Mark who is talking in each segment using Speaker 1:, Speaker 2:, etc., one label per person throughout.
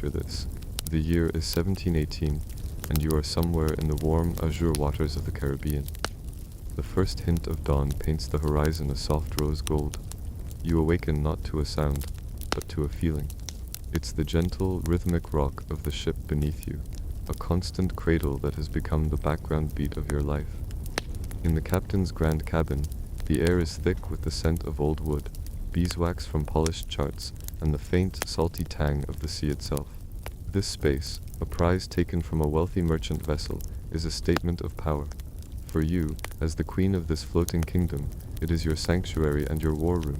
Speaker 1: picture this. The year is 1718, and you are somewhere in the warm, azure waters of the Caribbean. The first hint of dawn paints the horizon a soft rose gold. You awaken not to a sound, but to a feeling. It's the gentle, rhythmic rock of the ship beneath you, a constant cradle that has become the background beat of your life. In the captain's grand cabin, the air is thick with the scent of old wood, beeswax from polished charts, and the faint, salty tang of the sea itself. This space, a prize taken from a wealthy merchant vessel, is a statement of power. For you, as the queen of this floating kingdom, it is your sanctuary and your war room.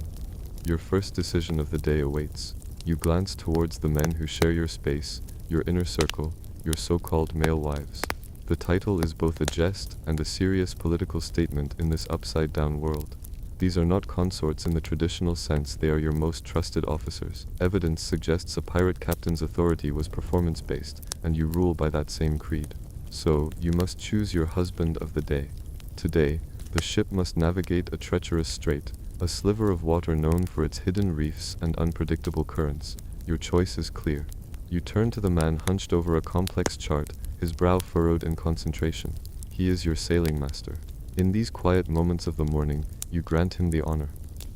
Speaker 1: Your first decision of the day awaits. You glance towards the men who share your space, your inner circle, your so-called male wives. The title is both a jest and a serious political statement in this upside-down world. These are not consorts in the traditional sense, they are your most trusted officers. Evidence suggests a pirate captain's authority was performance-based, and you rule by that same creed. So, you must choose your husband of the day. Today, the ship must navigate a treacherous strait, a sliver of water known for its hidden reefs and unpredictable currents. Your choice is clear. You turn to the man hunched over a complex chart, his brow furrowed in concentration. He is your sailing master. In these quiet moments of the morning, you grant him the honor.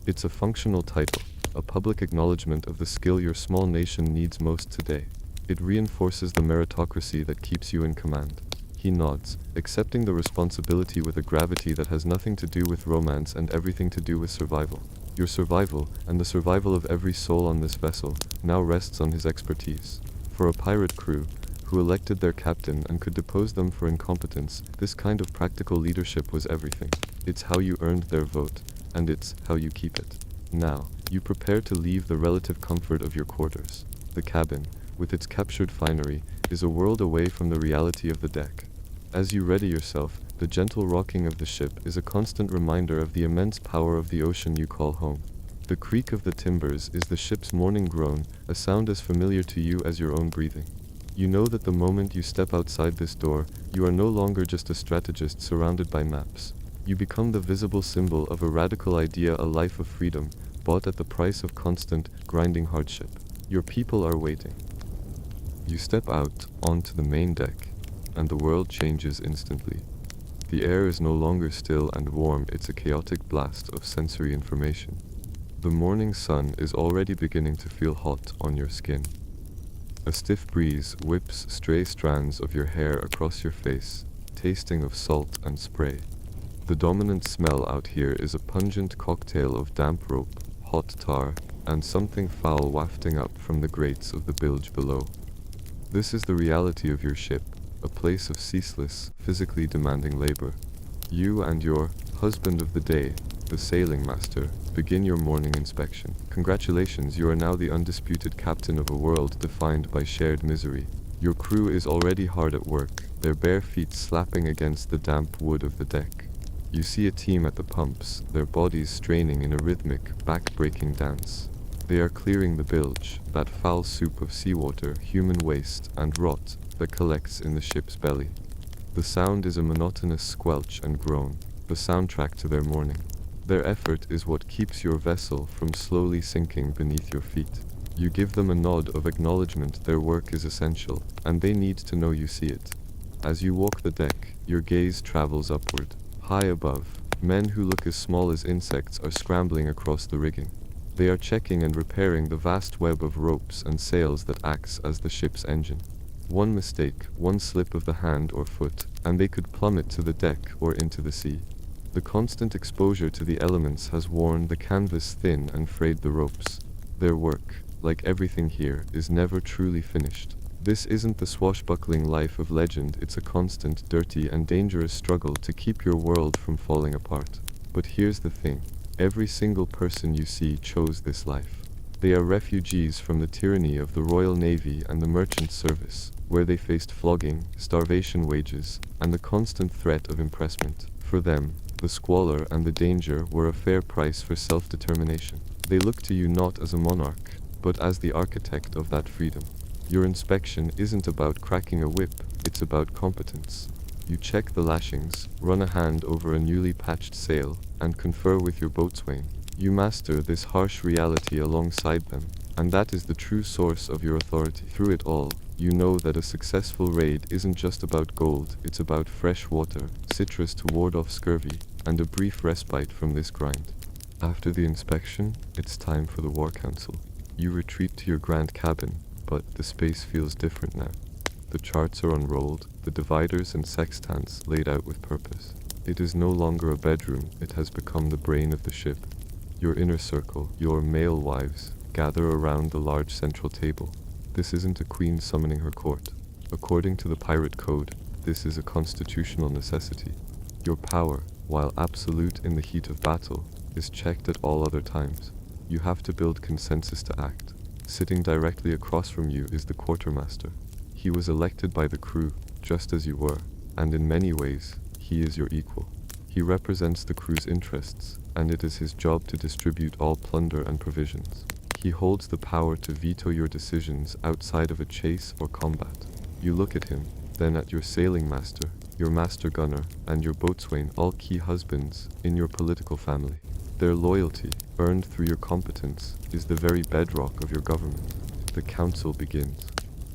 Speaker 1: It's a functional title, a public acknowledgement of the skill your small nation needs most today. It reinforces the meritocracy that keeps you in command. He nods, accepting the responsibility with a gravity that has nothing to do with romance and everything to do with survival. Your survival, and the survival of every soul on this vessel, now rests on his expertise. For a pirate crew, who elected their captain and could depose them for incompetence, this kind of practical leadership was everything. It's how you earned their vote, and it's how you keep it. Now, you prepare to leave the relative comfort of your quarters. The cabin, with its captured finery, is a world away from the reality of the deck. As you ready yourself, the gentle rocking of the ship is a constant reminder of the immense power of the ocean you call home. The creak of the timbers is the ship's morning groan, a sound as familiar to you as your own breathing. You know that the moment you step outside this door, you are no longer just a strategist surrounded by maps. You become the visible symbol of a radical idea, a life of freedom, bought at the price of constant, grinding hardship. Your people are waiting. You step out onto the main deck, and the world changes instantly. The air is no longer still and warm, it's a chaotic blast of sensory information. The morning sun is already beginning to feel hot on your skin. A stiff breeze whips stray strands of your hair across your face, tasting of salt and spray. The dominant smell out here is a pungent cocktail of damp rope, hot tar, and something foul wafting up from the grates of the bilge below. This is the reality of your ship, a place of ceaseless, physically demanding labor. You and your husband of the day, the sailing master, begin your morning inspection. Congratulations, you are now the undisputed captain of a world defined by shared misery. Your crew is already hard at work, their bare feet slapping against the damp wood of the deck. You see a team at the pumps, their bodies straining in a rhythmic, back-breaking dance. They are clearing the bilge, that foul soup of seawater, human waste, and rot that collects in the ship's belly. The sound is a monotonous squelch and groan, the soundtrack to their morning. Their effort is what keeps your vessel from slowly sinking beneath your feet. You give them a nod of acknowledgement their work is essential, and they need to know you see it. As you walk the deck, your gaze travels upward. High above, men who look as small as insects are scrambling across the rigging. They are checking and repairing the vast web of ropes and sails that acts as the ship's engine. One mistake, one slip of the hand or foot, and they could plummet to the deck or into the sea. The constant exposure to the elements has worn the canvas thin and frayed the ropes. Their work, like everything here, is never truly finished. This isn't the swashbuckling life of legend, it's a constant, dirty, and dangerous struggle to keep your world from falling apart. But here's the thing. Every single person you see chose this life. They are refugees from the tyranny of the Royal Navy and the merchant service, where they faced flogging, starvation wages, and the constant threat of impressment. For them, the squalor and the danger were a fair price for self-determination. They look to you not as a monarch, but as the architect of that freedom. Your inspection isn't about cracking a whip, it's about competence. You check the lashings, run a hand over a newly patched sail, and confer with your boatswain. You master this harsh reality alongside them, And that is the true source of your authority. Through it all, you know that a successful raid isn't just about gold, it's about fresh water, citrus to ward off scurvy, and a brief respite from this grind. After the inspection, it's time for the War Council. You retreat to your grand cabin, but the space feels different now. The charts are unrolled, the dividers and sextants laid out with purpose. It is no longer a bedroom, it has become the brain of the ship. Your inner circle, your male wives, gather around the large central table. This isn't a queen summoning her court. According to the pirate code, this is a constitutional necessity. Your power, while absolute in the heat of battle, is checked at all other times. You have to build consensus to act. Sitting directly across from you is the quartermaster. He was elected by the crew, just as you were, and in many ways, he is your equal. He represents the crew's interests, and it is his job to distribute all plunder and provisions. He holds the power to veto your decisions outside of a chase or combat. You look at him, then at your sailing master, your master gunner, and your boatswain, all key husbands in your political family. Their loyalty, earned through your competence, is the very bedrock of your government. The council begins.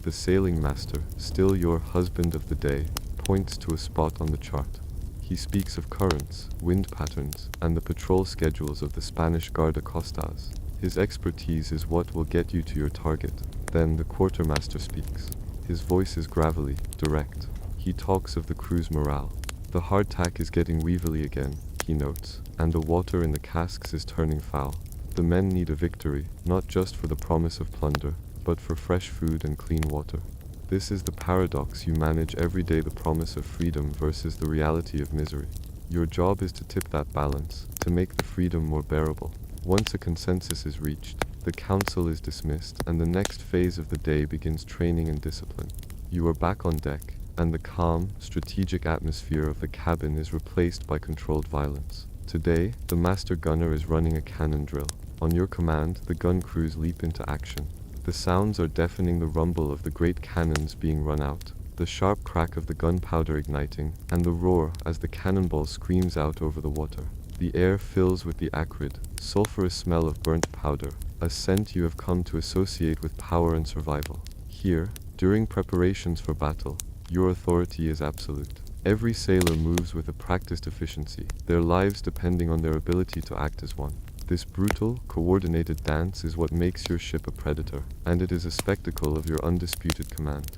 Speaker 1: The sailing master, still your husband of the day, points to a spot on the chart. He speaks of currents, wind patterns, and the patrol schedules of the Spanish Guardia Costas. His expertise is what will get you to your target. Then the quartermaster speaks. His voice is gravelly, direct. He talks of the crew's morale. The hardtack is getting weevily again, he notes, and the water in the casks is turning foul. The men need a victory, not just for the promise of plunder, but for fresh food and clean water. This is the paradox you manage every day, the promise of freedom versus the reality of misery. Your job is to tip that balance, to make the freedom more bearable. Once a consensus is reached, the council is dismissed, and the next phase of the day begins: training and discipline. You are back on deck, and the calm, strategic atmosphere of the cabin is replaced by controlled violence. Today, the master gunner is running a cannon drill. On your command, the gun crews leap into action. The sounds are deafening: the rumble of the great cannons being run out, the sharp crack of the gunpowder igniting, and the roar as the cannonball screams out over the water. The air fills with the acrid, sulfurous smell of burnt powder, a scent you have come to associate with power and survival. Here, during preparations for battle, your authority is absolute. Every sailor moves with a practiced efficiency, their lives depending on their ability to act as one. This brutal, coordinated dance is what makes your ship a predator, and it is a spectacle of your undisputed command.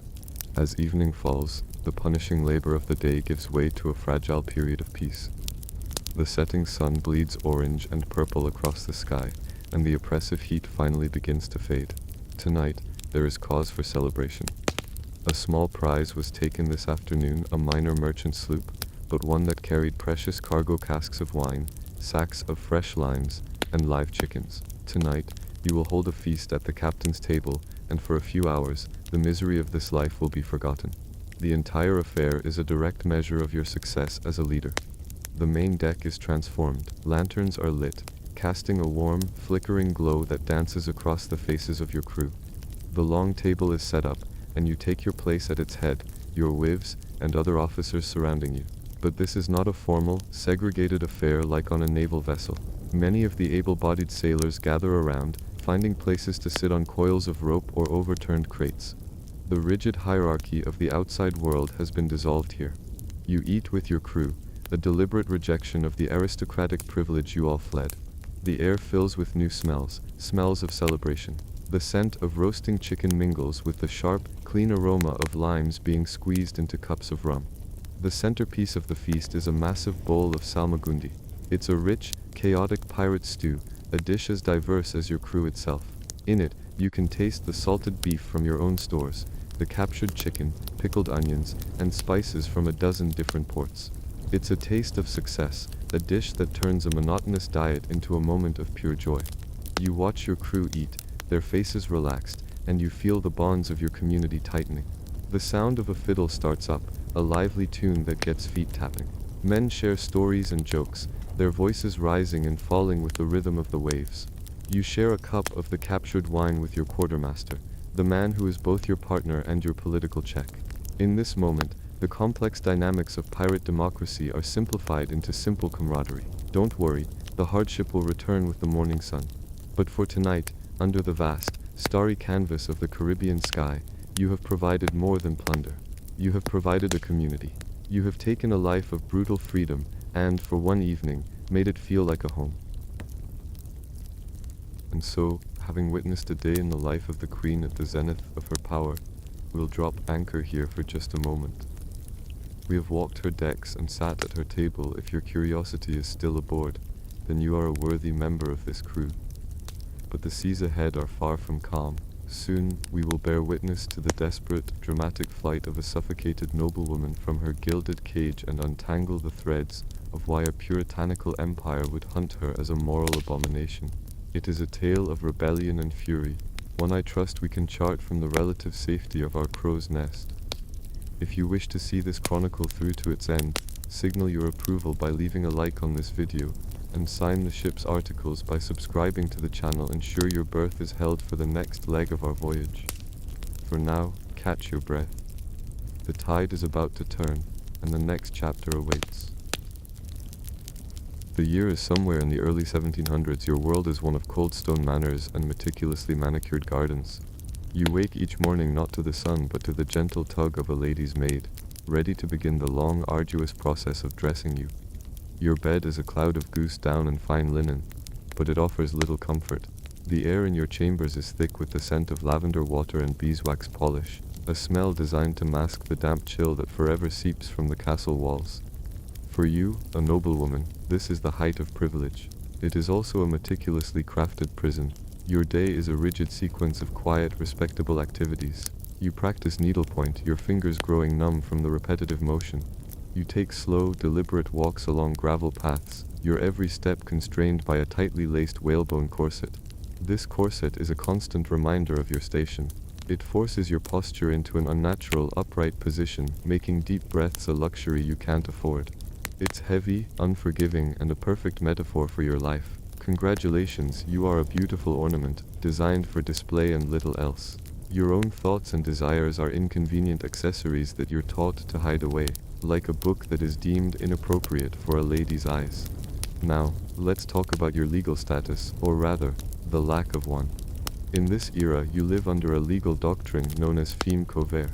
Speaker 1: As evening falls, the punishing labor of the day gives way to a fragile period of peace. The setting sun bleeds orange and purple across the sky, and the oppressive heat finally begins to fade. Tonight, there is cause for celebration. A small prize was taken this afternoon, a minor merchant sloop, but one that carried precious cargo: casks of wine, sacks of fresh limes, and live chickens. Tonight, you will hold a feast at the captain's table, and for a few hours, the misery of this life will be forgotten. The entire affair is a direct measure of your success as a leader. The main deck is transformed. Lanterns are lit, casting a warm, flickering glow that dances across the faces of your crew. The long table is set up, and you take your place at its head, your wives and other officers surrounding you. But this is not a formal, segregated affair like on a naval vessel. Many of the able-bodied sailors gather around, finding places to sit on coils of rope or overturned crates. The rigid hierarchy of the outside world has been dissolved here. You eat with your crew, a deliberate rejection of the aristocratic privilege you all fled. The air fills with new smells, smells of celebration. The scent of roasting chicken mingles with the sharp, clean aroma of limes being squeezed into cups of rum. The centerpiece of the feast is a massive bowl of salmagundi. It's a rich, chaotic pirate stew, a dish as diverse as your crew itself. In it, you can taste the salted beef from your own stores, the captured chicken, pickled onions, and spices from a dozen different ports. It's a taste of success, a dish that turns a monotonous diet into a moment of pure joy. You watch your crew eat, their faces relaxed, and you feel the bonds of your community tightening. The sound of a fiddle starts up, a lively tune that gets feet tapping. Men share stories and jokes, their voices rising and falling with the rhythm of the waves. You share a cup of the captured wine with your quartermaster, the man who is both your partner and your political check. In this moment, the complex dynamics of pirate democracy are simplified into simple camaraderie. Don't worry, the hardship will return with the morning sun. But for tonight, under the vast, Starry canvas of the Caribbean sky, you have provided more than plunder. You have provided a community. You have taken a life of brutal freedom and, for one evening, made it feel like a home. And so, having witnessed a day in the life of the Queen at the zenith of her power, we'll drop anchor here for just a moment. We have walked her decks and sat at her table. If your curiosity is still aboard, then you are a worthy member of this crew. But the seas ahead are far from calm. Soon, we will bear witness to the desperate, dramatic flight of a suffocated noblewoman from her gilded cage and untangle the threads of why a puritanical empire would hunt her as a moral abomination. It is a tale of rebellion and fury, one I trust we can chart from the relative safety of our crow's nest. If you wish to see this chronicle through to its end, signal your approval by leaving a like on this video, and sign the ship's articles by subscribing to the channel. Ensure your berth is held for the next leg of our voyage. For now, catch your breath. The tide is about to turn, and the next chapter awaits. The year is somewhere in the early 1700s. Your world is one of cold stone manners and meticulously manicured gardens. You wake each morning not to the sun but to the gentle tug of a lady's maid, ready to begin the long, arduous process of dressing you. Your bed is a cloud of goose down and fine linen, but it offers little comfort. The air in your chambers is thick with the scent of lavender water and beeswax polish, a smell designed to mask the damp chill that forever seeps from the castle walls. For you, a noblewoman, this is the height of privilege. It is also a meticulously crafted prison. Your day is a rigid sequence of quiet, respectable activities. You practice needlepoint, your fingers growing numb from the repetitive motion. You take slow, deliberate walks along gravel paths, your every step constrained by a tightly laced whalebone corset. This corset is a constant reminder of your station. It forces your posture into an unnatural, upright position, making deep breaths a luxury you can't afford. It's heavy, unforgiving, and a perfect metaphor for your life. Congratulations, you are a beautiful ornament, designed for display and little else. Your own thoughts and desires are inconvenient accessories that you're taught to hide away, like a book that is deemed inappropriate for a lady's eyes. Now, let's talk about your legal status, or rather, the lack of one. In this era, you live under a legal doctrine known as feme covert.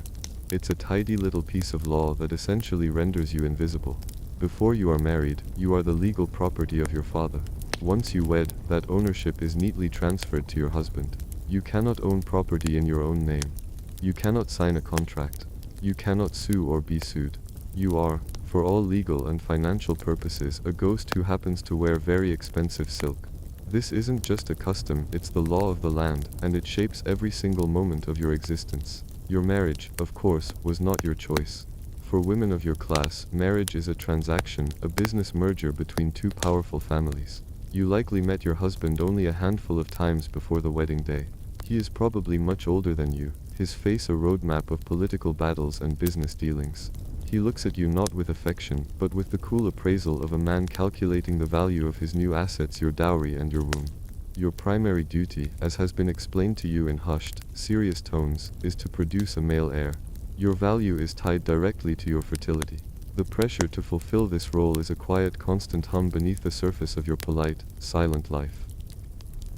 Speaker 1: It's a tidy little piece of law that essentially renders you invisible. Before you are married, you are the legal property of your father. Once you wed, that ownership is neatly transferred to your husband. You cannot own property in your own name. You cannot sign a contract. You cannot sue or be sued. You are, for all legal and financial purposes, a ghost who happens to wear very expensive silk. This isn't just a custom, it's the law of the land, and it shapes every single moment of your existence. Your marriage, of course, was not your choice. For women of your class, marriage is a transaction, a business merger between two powerful families. You likely met your husband only a handful of times before the wedding day. He is probably much older than you, his face a roadmap of political battles and business dealings. He looks at you not with affection, but with the cool appraisal of a man calculating the value of his new assets, your dowry and your womb. Your primary duty, as has been explained to you in hushed, serious tones, is to produce a male heir. Your value is tied directly to your fertility. The pressure to fulfill this role is a quiet, constant hum beneath the surface of your polite, silent life.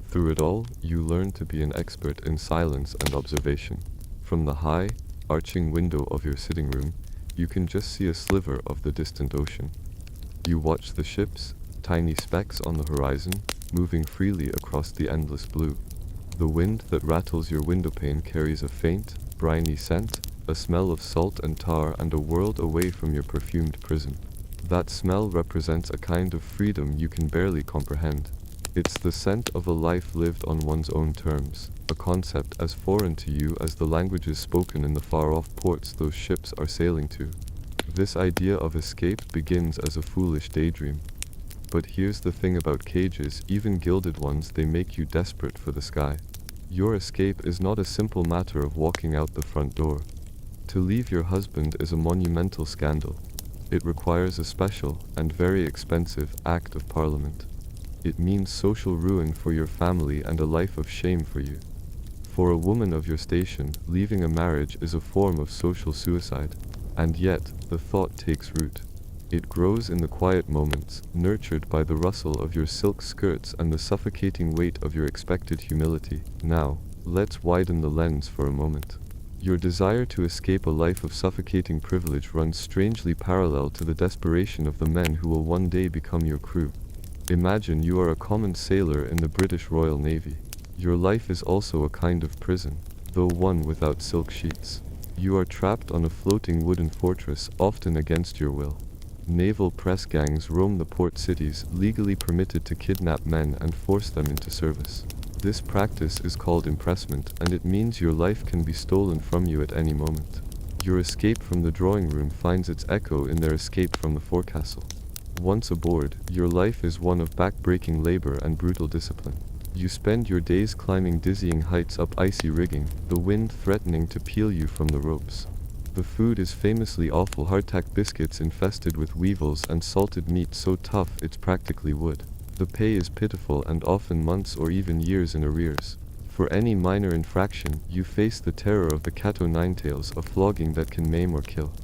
Speaker 1: Through it all, you learn to be an expert in silence and observation. From the high, arching window of your sitting room, you can just see a sliver of the distant ocean. You watch the ships, tiny specks on the horizon, moving freely across the endless blue. The wind that rattles your windowpane carries a faint, briny scent, a smell of salt and tar, and a world away from your perfumed prison. That smell represents a kind of freedom you can barely comprehend. It's the scent of a life lived on one's own terms, a concept as foreign to you as the languages spoken in the far-off ports those ships are sailing to. This idea of escape begins as a foolish daydream. But here's the thing about cages, even gilded ones, they make you desperate for the sky. Your escape is not a simple matter of walking out the front door. To leave your husband is a monumental scandal. It requires a special, and very expensive, act of parliament. It means social ruin for your family and a life of shame for you. For a woman of your station, leaving a marriage is a form of social suicide. And yet, the thought takes root. It grows in the quiet moments, nurtured by the rustle of your silk skirts and the suffocating weight of your expected humility. Now, Let's widen the lens for a moment. Your desire to escape a life of suffocating privilege runs strangely parallel to the desperation of the men who will one day become your crew. Imagine you are a common sailor in the British Royal Navy. Your life is also a kind of prison, though one without silk sheets. You are trapped on a floating wooden fortress, often against your will. Naval press gangs roam the port cities, legally permitted to kidnap men and force them into service. This practice is called impressment, and it means your life can be stolen from you at any moment. Your escape from the drawing room finds its echo in their escape from the forecastle. Once aboard, your life is one of back-breaking labor and brutal discipline. You spend your days climbing dizzying heights up icy rigging, the wind threatening to peel you from the ropes. The food is famously awful: hardtack biscuits infested with weevils and salted meat so tough it's practically wood. The pay is pitiful and often months or even years in arrears. For any minor infraction, you face the terror of the cat o' nine tails, a flogging that can maim or kill.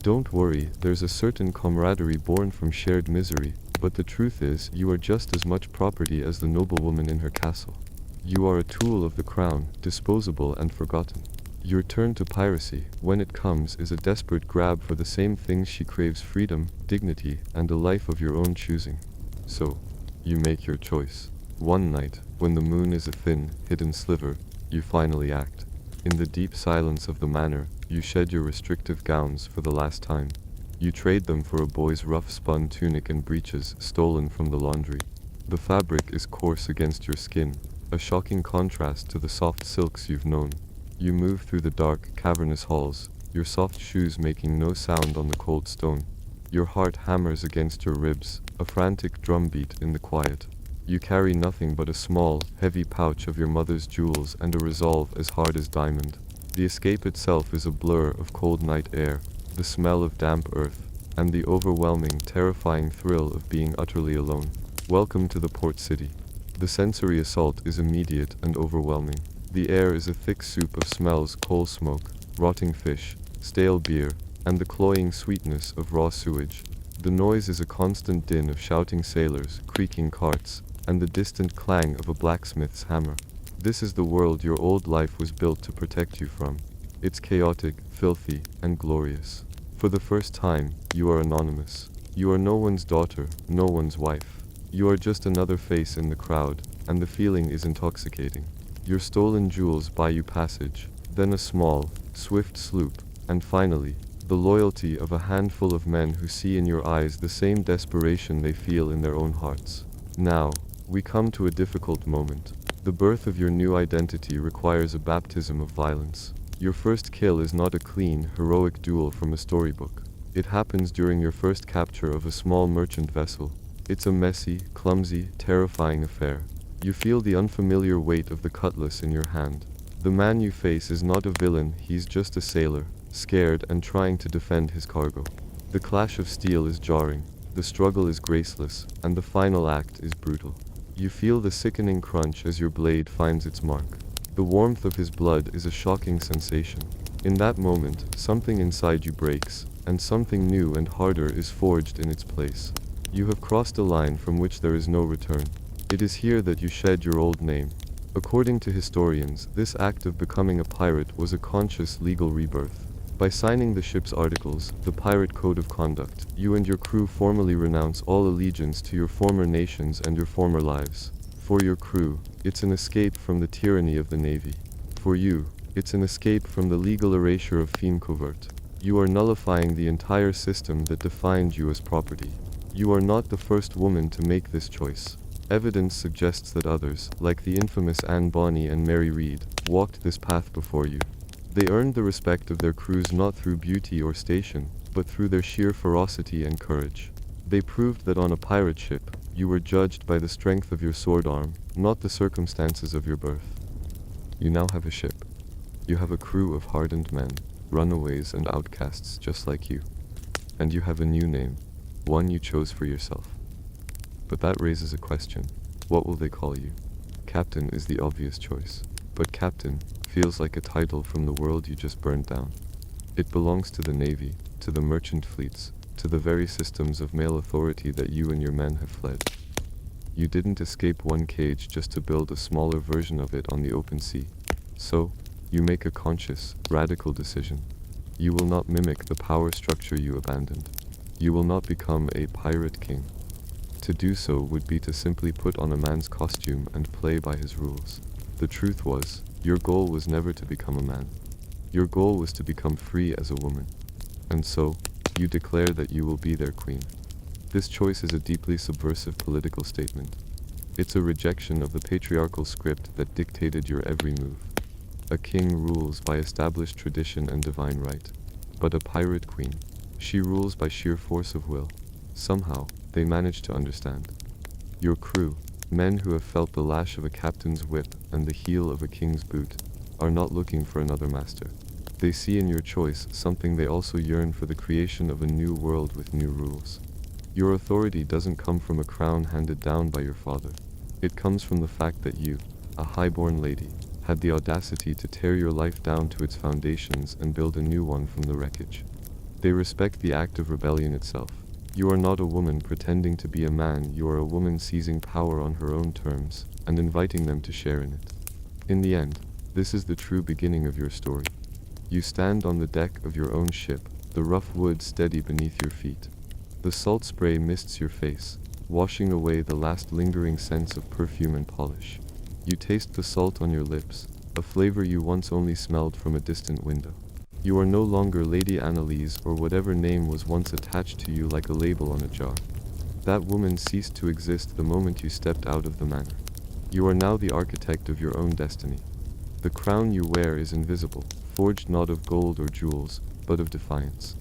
Speaker 1: Don't worry, there's a certain camaraderie born from shared misery, but the truth is, you are just as much property as the noblewoman in her castle. You are a tool of the crown, disposable and forgotten. Your turn to piracy, when it comes, is a desperate grab for the same things she craves: freedom, dignity, and a life of your own choosing. So, you make your choice. One night, when the moon is a thin, hidden sliver, you finally act. In the deep silence of the manor, you shed your restrictive gowns for the last time. You trade them for a boy's rough spun tunic and breeches stolen from the laundry. The fabric is coarse against your skin, a shocking contrast to the soft silks you've known. You move through the dark, cavernous halls, your soft shoes making no sound on the cold stone. Your heart hammers against your ribs, a frantic drumbeat in the quiet. You carry nothing but a small, heavy pouch of your mother's jewels and a resolve as hard as diamond. The escape itself is a blur of cold night air, the smell of damp earth, and the overwhelming, terrifying thrill of being utterly alone. Welcome to the port city. The sensory assault is immediate and overwhelming. The air is a thick soup of smells: coal smoke, rotting fish, stale beer, and the cloying sweetness of raw sewage. The noise is a constant din of shouting sailors, creaking carts, and the distant clang of a blacksmith's hammer. This is the world your old life was built to protect you from. It's chaotic, filthy, and glorious. For the first time, you are anonymous. You are no one's daughter, no one's wife. You are just another face in the crowd, and the feeling is intoxicating. Your stolen jewels buy you passage, then a small, swift sloop, and finally, the loyalty of a handful of men who see in your eyes the same desperation they feel in their own hearts. Now, we come to a difficult moment. The birth of your new identity requires a baptism of violence. Your first kill is not a clean, heroic duel from a storybook. It happens during your first capture of a small merchant vessel. It's a messy, clumsy, terrifying affair. You feel the unfamiliar weight of the cutlass in your hand. The man you face is not a villain, he's just a sailor, scared and trying to defend his cargo. The clash of steel is jarring, the struggle is graceless, and the final act is brutal. You feel the sickening crunch as your blade finds its mark. The warmth of his blood is a shocking sensation. In that moment, something inside you breaks, and something new and harder is forged in its place. You have crossed a line from which there is no return. It is here that you shed your old name. According to historians, this act of becoming a pirate was a conscious legal rebirth. By signing the ship's articles, the Pirate Code of Conduct, you and your crew formally renounce all allegiance to your former nations and your former lives. For your crew, it's an escape from the tyranny of the Navy. For you, it's an escape from the legal erasure of fine covert. You are nullifying the entire system that defined you as property. You are not the first woman to make this choice. Evidence suggests that others, like the infamous Anne Bonny and Mary Read, walked this path before you. They earned the respect of their crews not through beauty or station, but through their sheer ferocity and courage. They proved that on a pirate ship, you were judged by the strength of your sword arm, not the circumstances of your birth. You now have a ship. You have a crew of hardened men, runaways and outcasts just like you. And you have a new name, one you chose for yourself. But that raises a question. What will they call you? Captain is the obvious choice, but Captain feels like a title from the world you just burned down. It belongs to the Navy, to the merchant fleets, to the very systems of male authority that you and your men have fled. You didn't escape one cage just to build a smaller version of it on the open sea. So, you make a conscious, radical decision. You will not mimic the power structure you abandoned. You will not become a pirate king. To do so would be to simply put on a man's costume and play by his rules. The truth was, your goal was never to become a man. Your goal was to become free as a woman. And so, you declare that you will be their queen. This choice is a deeply subversive political statement. It's a rejection of the patriarchal script that dictated your every move. A king rules by established tradition and divine right. But a pirate queen, she rules by sheer force of will. Somehow, they manage to understand. Your crew, men who have felt the lash of a captain's whip and the heel of a king's boot, are not looking for another master. They see in your choice something they also yearn for: the creation of a new world with new rules. Your authority doesn't come from a crown handed down by your father. It comes from the fact that you, a highborn lady, had the audacity to tear your life down to its foundations and build a new one from the wreckage. They respect the act of rebellion itself. You are not a woman pretending to be a man, you are a woman seizing power on her own terms and inviting them to share in it. In the end, this is the true beginning of your story. You stand on the deck of your own ship, the rough wood steady beneath your feet. The salt spray mists your face, washing away the last lingering sense of perfume and polish. You taste the salt on your lips, a flavor you once only smelled from a distant window. You are no longer Lady Annalise or whatever name was once attached to you like a label on a jar. That woman ceased to exist the moment you stepped out of the manor. You are now the architect of your own destiny. The crown you wear is invisible, forged not of gold or jewels, but of defiance.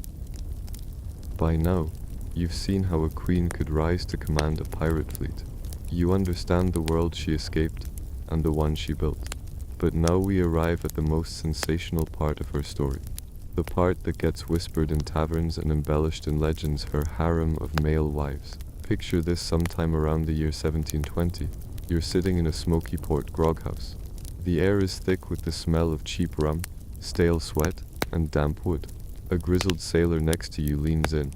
Speaker 1: By now, you've seen how a queen could rise to command a pirate fleet. You understand the world she escaped, and the one she built. But now we arrive at the most sensational part of her story. The part that gets whispered in taverns and embellished in legends: her harem of male wives. Picture this: sometime around the year 1720, you're sitting in a smoky port groghouse. The air is thick with the smell of cheap rum, stale sweat, and damp wood. A grizzled sailor next to you leans in,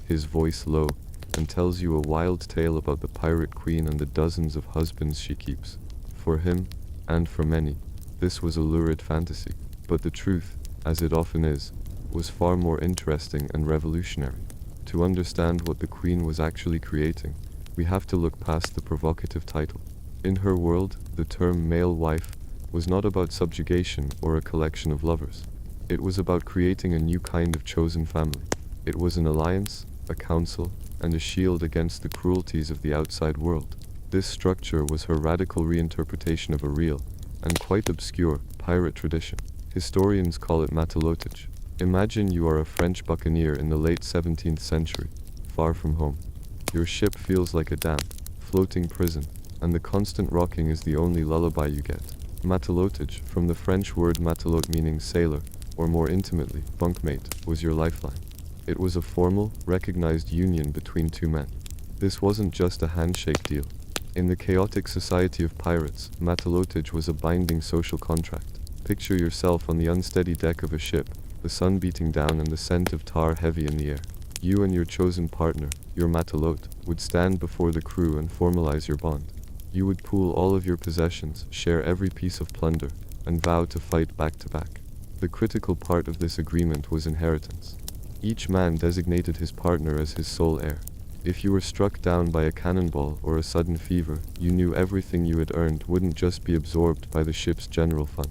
Speaker 1: his voice low, and tells you a wild tale about the pirate queen and the dozens of husbands she keeps. For him, and for many, this was a lurid fantasy, but the truth, as it often is, was far more interesting and revolutionary. To understand what the queen was actually creating, we have to look past the provocative title. In her world, the term male wife was not about subjugation or a collection of lovers. It was about creating a new kind of chosen family. It was an alliance, a council, and a shield against the cruelties of the outside world. This structure was her radical reinterpretation of a real, and quite obscure, pirate tradition. Historians call it matelotage. Imagine you are a French buccaneer in the late 17th century, far from home. Your ship feels like a damp, floating prison, and the constant rocking is the only lullaby you get. Matelotage, from the French word matelote meaning sailor, or more intimately, bunkmate, was your lifeline. It was a formal, recognized union between two men. This wasn't just a handshake deal. In the chaotic society of pirates, matelotage was a binding social contract. Picture yourself on the unsteady deck of a ship, the sun beating down and the scent of tar heavy in the air. You and your chosen partner, your matelote, would stand before the crew and formalize your bond. You would pool all of your possessions, share every piece of plunder, and vow to fight back to back. The critical part of this agreement was inheritance. Each man designated his partner as his sole heir. If you were struck down by a cannonball or a sudden fever, you knew everything you had earned wouldn't just be absorbed by the ship's general fund.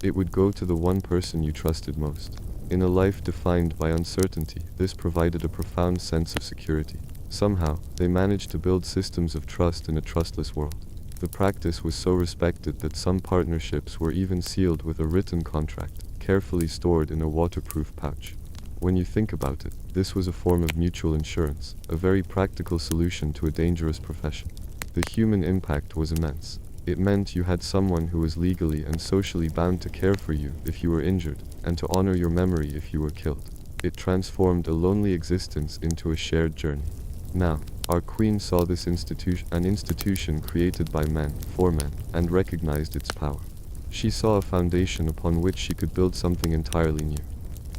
Speaker 1: It would go to the one person you trusted most. In a life defined by uncertainty, this provided a profound sense of security. Somehow, they managed to build systems of trust in a trustless world. The practice was so respected that some partnerships were even sealed with a written contract, carefully stored in a waterproof pouch. When you think about it, this was a form of mutual insurance, a very practical solution to a dangerous profession. The human impact was immense. It meant you had someone who was legally and socially bound to care for you if you were injured, and to honor your memory if you were killed. It transformed a lonely existence into a shared journey. Now, our queen saw this an institution created by men, for men, and recognized its power. She saw a foundation upon which she could build something entirely new.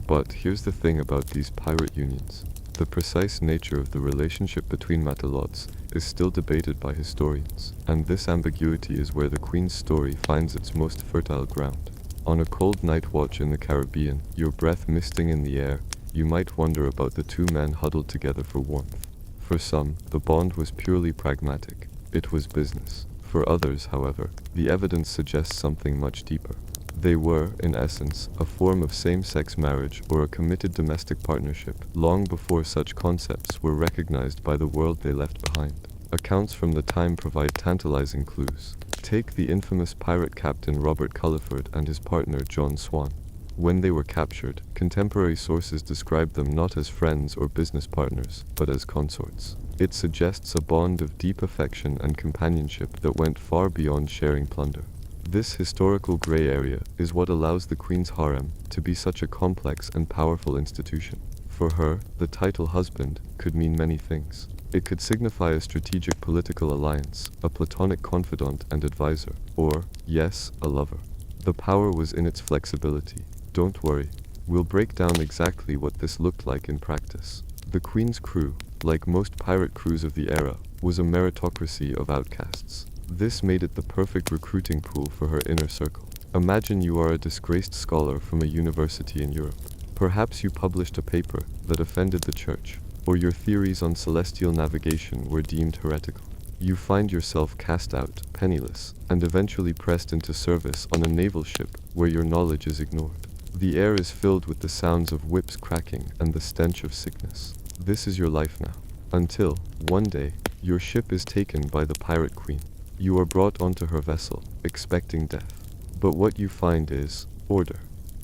Speaker 1: But here's the thing about these pirate unions. The precise nature of the relationship between matelotes is still debated by historians, and this ambiguity is where the Queen's story finds its most fertile ground. On a cold night watch in the Caribbean, your breath misting in the air, you might wonder about the two men huddled together for warmth. For some, the bond was purely pragmatic. It was business. For others, however, the evidence suggests something much deeper. They were, in essence, a form of same-sex marriage or a committed domestic partnership, long before such concepts were recognized by the world they left behind. Accounts from the time provide tantalizing clues. Take the infamous pirate captain Robert Culliford and his partner John Swan. When they were captured, contemporary sources described them not as friends or business partners, but as consorts. It suggests a bond of deep affection and companionship that went far beyond sharing plunder. This historical gray area is what allows the Queen's harem to be such a complex and powerful institution. For her, the title husband could mean many things. It could signify a strategic political alliance, a platonic confidant and advisor, or, yes, a lover. The power was in its flexibility. Don't worry, we'll break down exactly what this looked like in practice. The Queen's crew, like most pirate crews of the era, was a meritocracy of outcasts. This made it the perfect recruiting pool for her inner circle. Imagine you are a disgraced scholar from a university in Europe. Perhaps you published a paper that offended the church, or your theories on celestial navigation were deemed heretical. You find yourself cast out, penniless, and eventually pressed into service on a naval ship where your knowledge is ignored. The air is filled with the sounds of whips cracking and the stench of sickness. This is your life now. Until, one day, your ship is taken by the pirate queen. You are brought onto her vessel, expecting death. But what you find is order.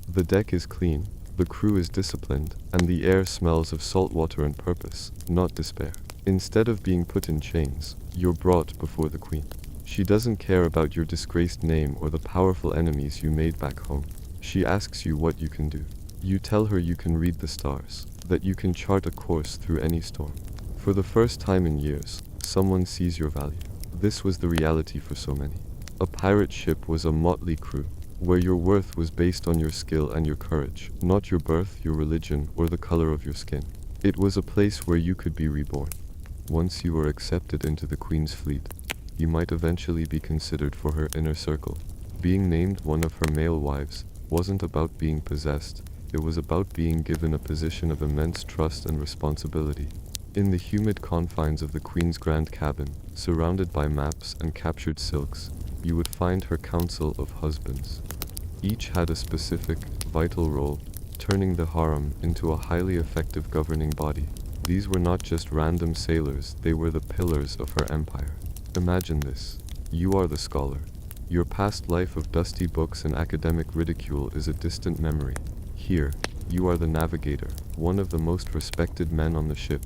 Speaker 1: The deck is clean, the crew is disciplined, and the air smells of salt water and purpose, not despair. Instead of being put in chains, you're brought before the queen. She doesn't care about your disgraced name or the powerful enemies you made back home. She asks you what you can do. You tell her you can read the stars, that you can chart a course through any storm. For the first time in years, someone sees your value. This was the reality for so many. A pirate ship was a motley crew, where your worth was based on your skill and your courage, not your birth, your religion, or the color of your skin. It was a place where you could be reborn. Once you were accepted into the Queen's fleet, you might eventually be considered for her inner circle. Being named one of her male wives wasn't about being possessed, it was about being given a position of immense trust and responsibility. In the humid confines of the Queen's grand cabin, surrounded by maps and captured silks, you would find her council of husbands. Each had a specific, vital role, turning the harem into a highly effective governing body. These were not just random sailors, they were the pillars of her empire. Imagine this. You are the scholar. Your past life of dusty books and academic ridicule is a distant memory. Here, you are the navigator, one of the most respected men on the ship.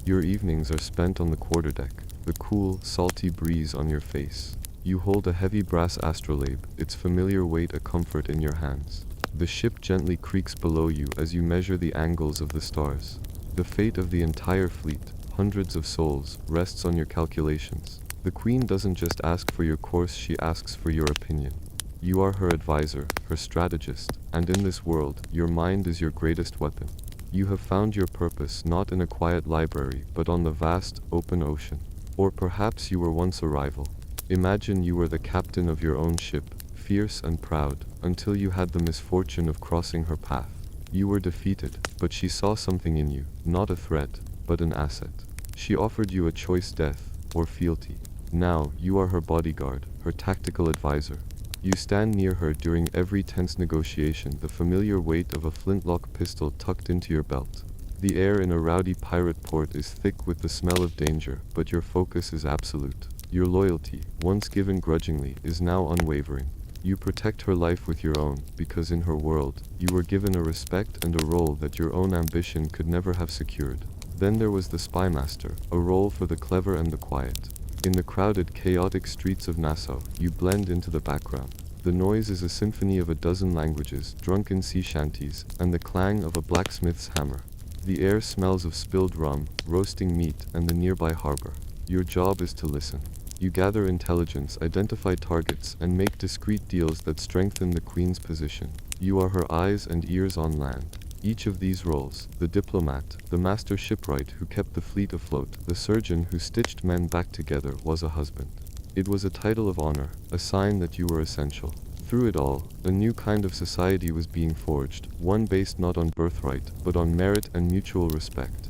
Speaker 1: Your evenings are spent on the quarterdeck, the cool, salty breeze on your face. You hold a heavy brass astrolabe, its familiar weight a comfort in your hands. The ship gently creaks below you as you measure the angles of the stars. The fate of the entire fleet, hundreds of souls, rests on your calculations. The Queen doesn't just ask for your course, she asks for your opinion. You are her advisor, her strategist, and in this world, your mind is your greatest weapon. You have found your purpose not in a quiet library, but on the vast, open ocean. Or perhaps you were once a rival. Imagine you were the captain of your own ship, fierce and proud, until you had the misfortune of crossing her path. You were defeated, but she saw something in you, not a threat, but an asset. She offered you a choice: death or fealty. Now, you are her bodyguard, her tactical advisor. You stand near her during every tense negotiation, the familiar weight of a flintlock pistol tucked into your belt. The air in a rowdy pirate port is thick with the smell of danger, but your focus is absolute. Your loyalty, once given grudgingly, is now unwavering. You protect her life with your own, because in her world, you were given a respect and a role that your own ambition could never have secured. Then there was the spymaster, a role for the clever and the quiet. In the crowded, chaotic streets of Nassau, you blend into the background. The noise is a symphony of a dozen languages, drunken sea shanties, and the clang of a blacksmith's hammer. The air smells of spilled rum, roasting meat, and the nearby harbor. Your job is to listen. You gather intelligence, identify targets, and make discreet deals that strengthen the Queen's position. You are her eyes and ears on land. Each of these roles, the diplomat, the master shipwright who kept the fleet afloat, the surgeon who stitched men back together, was a husband. It was a title of honor, a sign that you were essential. Through it all, a new kind of society was being forged, one based not on birthright, but on merit and mutual respect.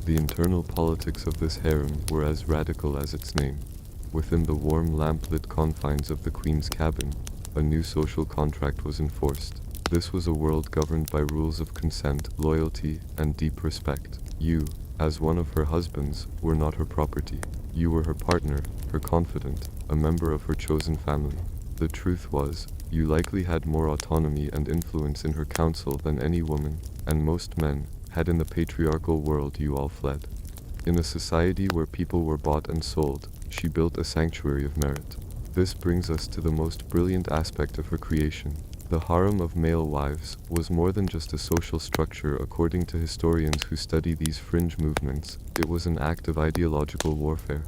Speaker 1: The internal politics of this harem were as radical as its name. Within the warm lamp-lit confines of the queen's cabin, a new social contract was enforced. This was a world governed by rules of consent, loyalty, and deep respect. You, as one of her husbands, were not her property. You were her partner, her confidant, a member of her chosen family. The truth was, you likely had more autonomy and influence in her council than any woman, and most men, had in the patriarchal world you all fled. In a society where people were bought and sold, she built a sanctuary of merit. This brings us to the most brilliant aspect of her creation. The harem of male wives was more than just a social structure according to historians who study these fringe movements. It was an act of ideological warfare.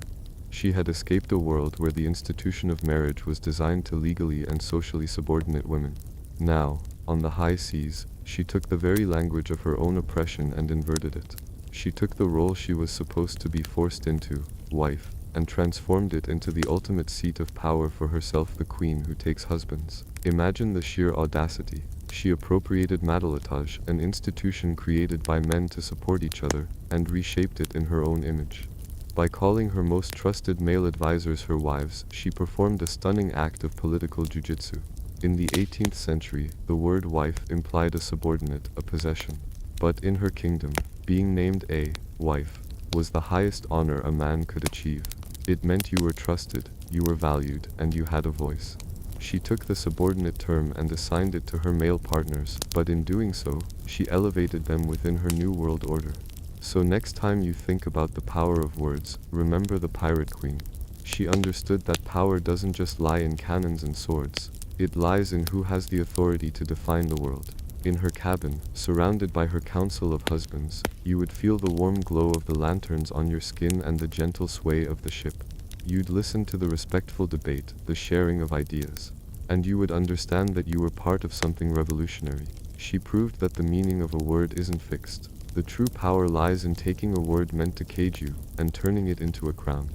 Speaker 1: She had escaped a world where the institution of marriage was designed to legally and socially subordinate women. Now, on the high seas, she took the very language of her own oppression and inverted it. She took the role she was supposed to be forced into, wife, and transformed it into the ultimate seat of power for herself, the queen who takes husbands. Imagine the sheer audacity. She appropriated matelotage, an institution created by men to support each other, and reshaped it in her own image. By calling her most trusted male advisors her wives, she performed a stunning act of political jujitsu. In the 18th century, the word wife implied a subordinate, a possession. But in her kingdom, being named a wife was the highest honor a man could achieve. It meant you were trusted, you were valued, and you had a voice. She took the subordinate term and assigned it to her male partners, but in doing so, she elevated them within her new world order. So next time you think about the power of words, remember the pirate queen. She understood that power doesn't just lie in cannons and swords. It lies in who has the authority to define the world. In her cabin, surrounded by her council of husbands, you would feel the warm glow of the lanterns on your skin and the gentle sway of the ship. You'd listen to the respectful debate, the sharing of ideas. And you would understand that you were part of something revolutionary. She proved that the meaning of a word isn't fixed. The true power lies in taking a word meant to cage you, and turning it into a crown.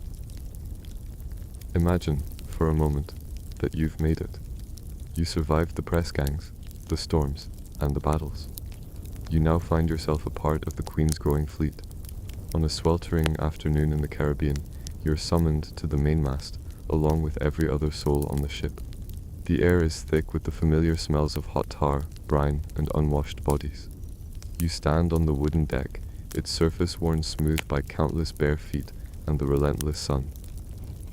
Speaker 1: Imagine, for a moment, that you've made it. You survived the press gangs, the storms, and the battles. You now find yourself a part of the Queen's growing fleet. On a sweltering afternoon in the Caribbean, you're summoned to the mainmast, along with every other soul on the ship. The air is thick with the familiar smells of hot tar, brine, and unwashed bodies. You stand on the wooden deck, its surface worn smooth by countless bare feet and the relentless sun.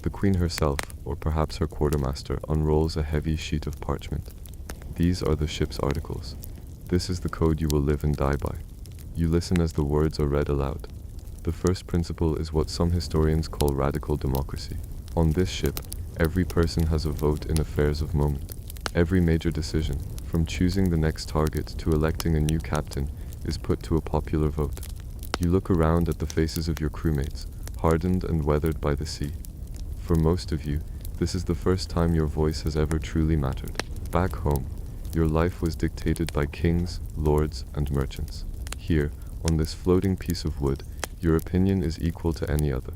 Speaker 1: The Queen herself, or perhaps her quartermaster, unrolls a heavy sheet of parchment. These are the ship's articles. This is the code you will live and die by. You listen as the words are read aloud. The first principle is what some historians call radical democracy. On this ship, every person has a vote in affairs of moment. Every major decision, from choosing the next target to electing a new captain, is put to a popular vote. You look around at the faces of your crewmates, hardened and weathered by the sea. For most of you, this is the first time your voice has ever truly mattered. Back home, your life was dictated by kings, lords, and merchants. Here, on this floating piece of wood, your opinion is equal to any other.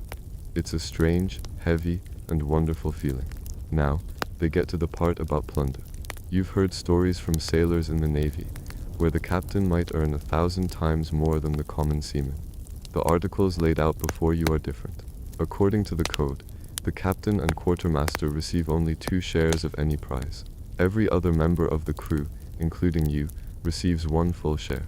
Speaker 1: It's a strange, heavy, and wonderful feeling. Now, they get to the part about plunder. You've heard stories from sailors in the Navy, where the captain might earn 1,000 times more than the common seaman. The articles laid out before you are different. According to the code, the captain and quartermaster receive only 2 shares of any prize. Every other member of the crew, including you, receives 1 full share.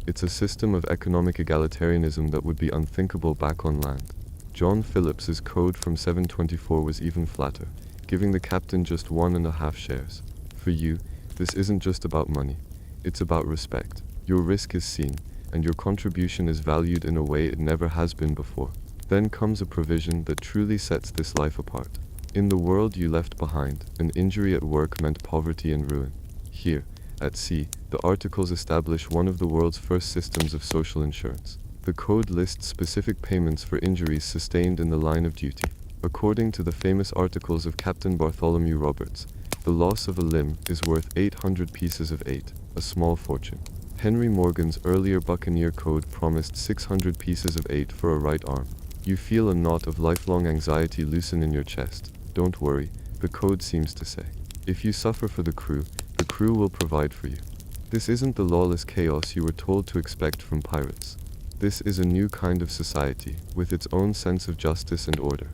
Speaker 1: It's a system of economic egalitarianism that would be unthinkable back on land. John Phillips's code from 724 was even flatter, giving the captain just 1.5 shares. For you, this isn't just about money. It's about respect. Your risk is seen, and your contribution is valued in a way it never has been before. Then comes a provision that truly sets this life apart. In the world you left behind, an injury at work meant poverty and ruin. Here, at sea, the articles establish one of the world's first systems of social insurance. The code lists specific payments for injuries sustained in the line of duty. According to the famous articles of Captain Bartholomew Roberts, the loss of a limb is worth 800 pieces of 8, a small fortune. Henry Morgan's earlier Buccaneer Code promised 600 pieces of 8 for a right arm. You feel a knot of lifelong anxiety loosen in your chest. Don't worry, the code seems to say. If you suffer for the crew will provide for you. This isn't the lawless chaos you were told to expect from pirates. This is a new kind of society, with its own sense of justice and order.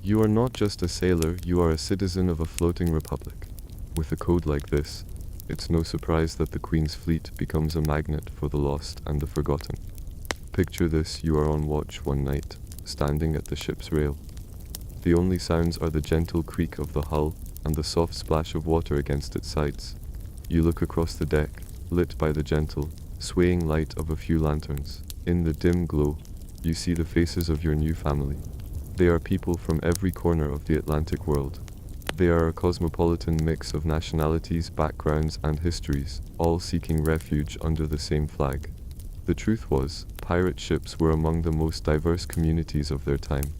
Speaker 1: You are not just a sailor, you are a citizen of a floating republic. With a code like this, it's no surprise that the Queen's fleet becomes a magnet for the lost and the forgotten. Picture this: you are on watch one night, standing at the ship's rail. The only sounds are the gentle creak of the hull and the soft splash of water against its sides. You look across the deck, lit by the gentle, swaying light of a few lanterns. In the dim glow, you see the faces of your new family. They are people from every corner of the Atlantic world. They are a cosmopolitan mix of nationalities, backgrounds, and histories, all seeking refuge under the same flag. The truth was, pirate ships were among the most diverse communities of their time.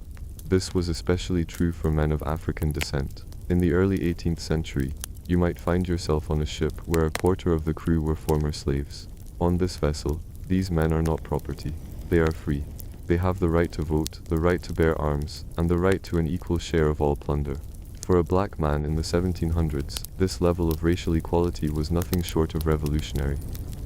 Speaker 1: This was especially true for men of African descent. In the early 18th century, you might find yourself on a ship where a quarter of the crew were former slaves. On this vessel, these men are not property. They are free. They have the right to vote, the right to bear arms, and the right to an equal share of all plunder. For a black man in the 1700s, this level of racial equality was nothing short of revolutionary.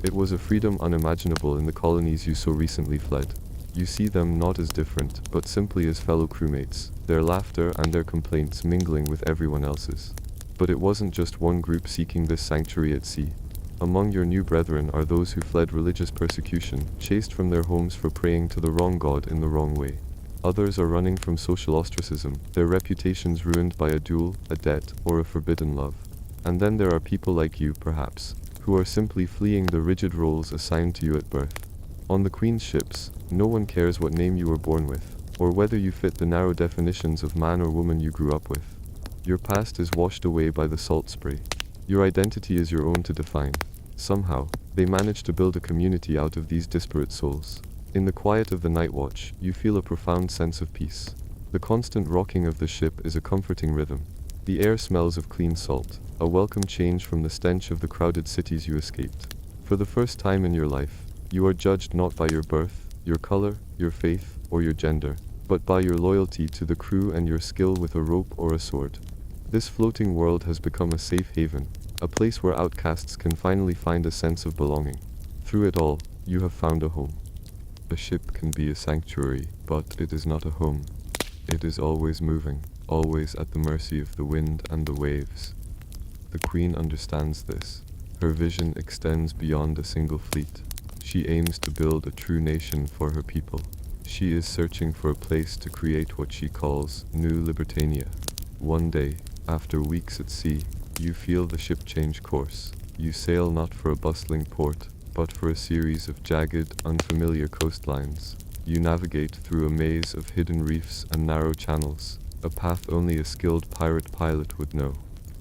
Speaker 1: It was a freedom unimaginable in the colonies you so recently fled. You see them not as different, but simply as fellow crewmates, their laughter and their complaints mingling with everyone else's. But it wasn't just one group seeking this sanctuary at sea. Among your new brethren are those who fled religious persecution, chased from their homes for praying to the wrong god in the wrong way. Others are running from social ostracism, their reputations ruined by a duel, a debt, or a forbidden love. And then there are people like you, perhaps, who are simply fleeing the rigid roles assigned to you at birth. On the Queen's ships, no one cares what name you were born with, or whether you fit the narrow definitions of man or woman you grew up with. Your past is washed away by the salt spray. Your identity is your own to define. Somehow, they manage to build a community out of these disparate souls. In the quiet of the night watch, you feel a profound sense of peace. The constant rocking of the ship is a comforting rhythm. The air smells of clean salt, a welcome change from the stench of the crowded cities you escaped. For the first time in your life, you are judged not by your birth, your color, your faith, or your gender, but by your loyalty to the crew and your skill with a rope or a sword. This floating world has become a safe haven, a place where outcasts can finally find a sense of belonging. Through it all, you have found a home. A ship can be a sanctuary, but it is not a home. It is always moving, always at the mercy of the wind and the waves. The Queen understands this. Her vision extends beyond a single fleet. She aims to build a true nation for her people. She is searching for a place to create what she calls New Libertania. One day, after weeks at sea, you feel the ship change course. You sail not for a bustling port, but for a series of jagged, unfamiliar coastlines. You navigate through a maze of hidden reefs and narrow channels, a path only a skilled pirate pilot would know.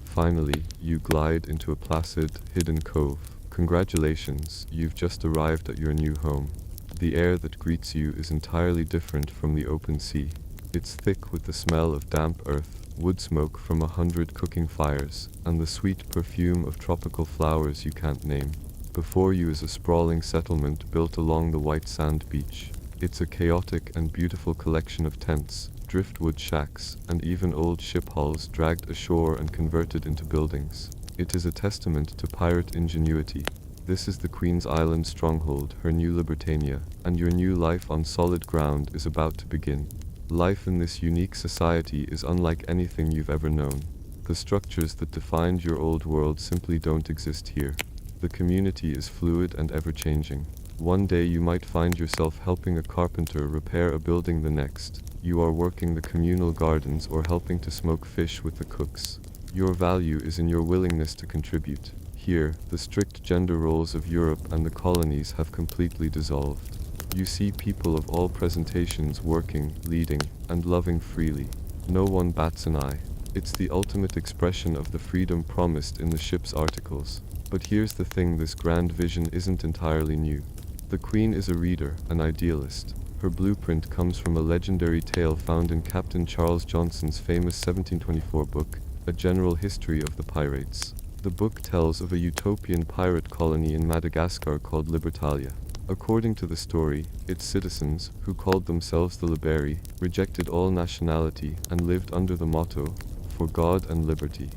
Speaker 1: Finally, you glide into a placid, hidden cove. Congratulations, you've just arrived at your new home. The air that greets you is entirely different from the open sea. It's thick with the smell of damp earth, wood smoke from 100 cooking fires, and the sweet perfume of tropical flowers you can't name. Before you is a sprawling settlement built along the white sand beach. It's a chaotic and beautiful collection of tents, driftwood shacks, and even old ship hulls dragged ashore and converted into buildings. It is a testament to pirate ingenuity. This is the Queen's Island stronghold, her new Libertania, and your new life on solid ground is about to begin. Life in this unique society is unlike anything you've ever known. The structures that defined your old world simply don't exist here. The community is fluid and ever-changing. One day you might find yourself helping a carpenter repair a building, the next you are working the communal gardens or helping to smoke fish with the cooks. Your value is in your willingness to contribute. Here, the strict gender roles of Europe and the colonies have completely dissolved. You see people of all presentations working, leading, and loving freely. No one bats an eye. It's the ultimate expression of the freedom promised in the ship's articles. But here's the thing: this grand vision isn't entirely new. The Queen is a reader, an idealist. Her blueprint comes from a legendary tale found in Captain Charles Johnson's famous 1724 book, A General History of the Pirates. The book tells of a utopian pirate colony in Madagascar called Libertalia. According to the story, its citizens, who called themselves the Liberi, rejected all nationality and lived under the motto, "For God and Liberty."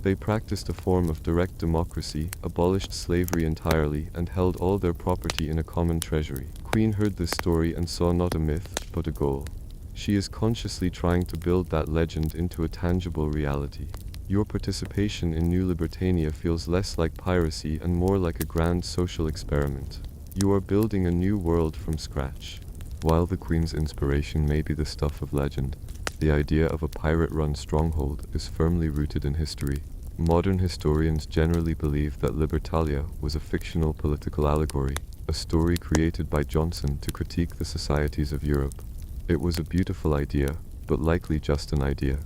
Speaker 1: They practiced a form of direct democracy, abolished slavery entirely, and held all their property in a common treasury. Queen heard this story and saw not a myth, but a goal. She is consciously trying to build that legend into a tangible reality. Your participation in New Libertania feels less like piracy and more like a grand social experiment. You are building a new world from scratch. While the Queen's inspiration may be the stuff of legend, the idea of a pirate-run stronghold is firmly rooted in history. Modern historians generally believe that Libertalia was a fictional political allegory, a story created by Johnson to critique the societies of Europe. It was a beautiful idea, but likely just an idea.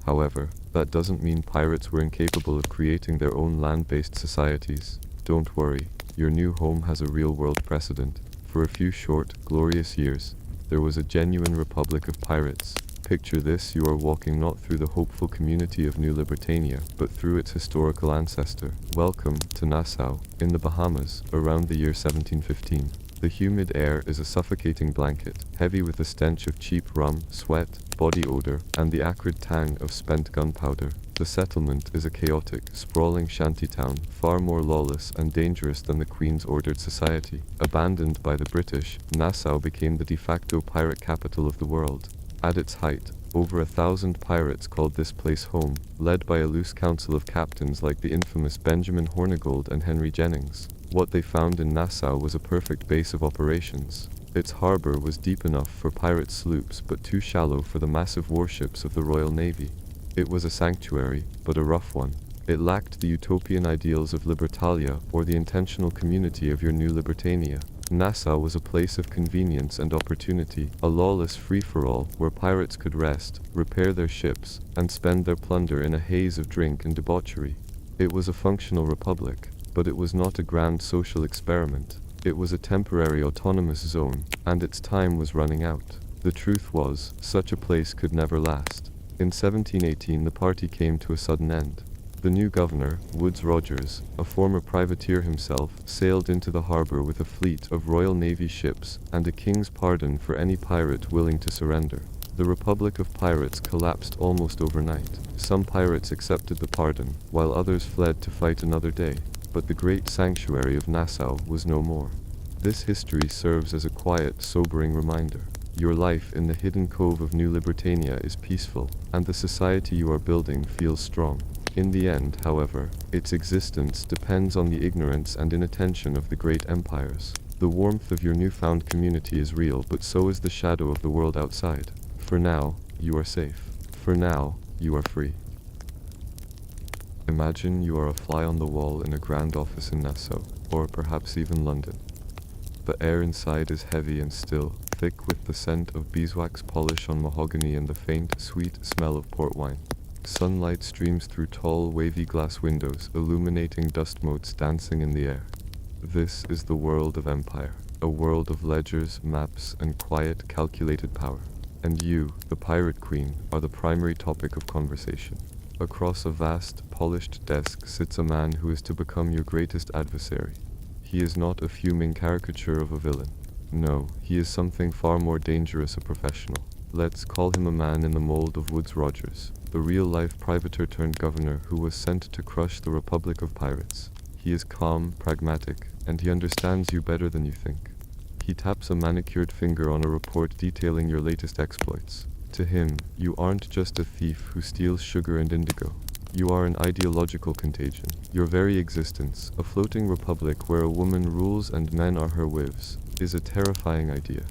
Speaker 1: However, that doesn't mean pirates were incapable of creating their own land-based societies. Don't worry, your new home has a real-world precedent. For a few short, glorious years, there was a genuine republic of pirates. Picture this: you are walking not through the hopeful community of New Libertania, but through its historical ancestor. Welcome to Nassau, in the Bahamas, around the year 1715. The humid air is a suffocating blanket, heavy with the stench of cheap rum, sweat, body odor, and the acrid tang of spent gunpowder. The settlement is a chaotic, sprawling shantytown, far more lawless and dangerous than the Queen's ordered society. Abandoned by the British, Nassau became the de facto pirate capital of the world. At its height, over 1,000 pirates called this place home, led by a loose council of captains like the infamous Benjamin Hornigold and Henry Jennings. What they found in Nassau was a perfect base of operations. Its harbor was deep enough for pirate sloops but too shallow for the massive warships of the Royal Navy. It was a sanctuary, but a rough one. It lacked the utopian ideals of Libertalia or the intentional community of your New Libertania. Nassau was a place of convenience and opportunity, a lawless free-for-all where pirates could rest, repair their ships, and spend their plunder in a haze of drink and debauchery. It was a functional republic, but it was not a grand social experiment. It was a temporary autonomous zone, and its time was running out. The truth was, such a place could never last. In 1718 the party came to a sudden end. The new governor, Woodes Rogers, a former privateer himself, sailed into the harbor with a fleet of Royal Navy ships and a king's pardon for any pirate willing to surrender. The Republic of Pirates collapsed almost overnight. Some pirates accepted the pardon, while others fled to fight another day. But the great sanctuary of Nassau was no more. This history serves as a quiet, sobering reminder. Your life in the hidden cove of New Libertania is peaceful, and the society you are building feels strong. In the end, however, its existence depends on the ignorance and inattention of the great empires. The warmth of your newfound community is real, but so is the shadow of the world outside. For now, you are safe. For now, you are free. Imagine you are a fly on the wall in a grand office in Nassau, or perhaps even London. The air inside is heavy and still, thick with the scent of beeswax polish on mahogany and the faint, sweet smell of port wine. Sunlight streams through tall, wavy glass windows, illuminating dust motes dancing in the air. This is the world of empire, a world of ledgers, maps, and quiet, calculated power. And you, the pirate queen, are the primary topic of conversation. Across a vast, polished desk sits a man who is to become your greatest adversary. He is not a fuming caricature of a villain. No, he is something far more dangerous, a professional. Let's call him a man in the mold of Woodes Rogers, the real-life privateer turned governor who was sent to crush the Republic of Pirates. He is calm, pragmatic, and he understands you better than you think. He taps a manicured finger on a report detailing your latest exploits. To him, you aren't just a thief who steals sugar and indigo. You are an ideological contagion. Your very existence, a floating republic where a woman rules and men are her wives, is a terrifying idea.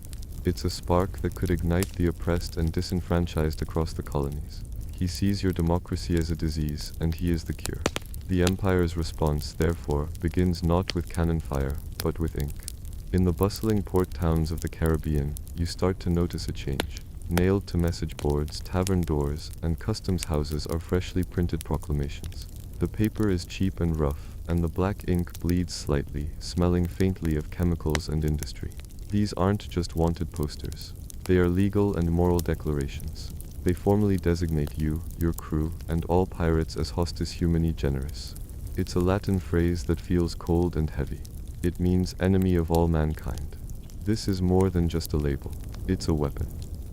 Speaker 1: It's a spark that could ignite the oppressed and disenfranchised across the colonies. He sees your democracy as a disease, and he is the cure. The Empire's response, therefore, begins not with cannon fire, but with ink. In the bustling port towns of the Caribbean, you start to notice a change. Nailed to message boards, tavern doors, and customs houses are freshly printed proclamations. The paper is cheap and rough, and the black ink bleeds slightly, smelling faintly of chemicals and industry. These aren't just wanted posters. They are legal and moral declarations. They formally designate you, your crew, and all pirates as hostis humani generis. It's a Latin phrase that feels cold and heavy. It means enemy of all mankind. This is more than just a label. It's a weapon.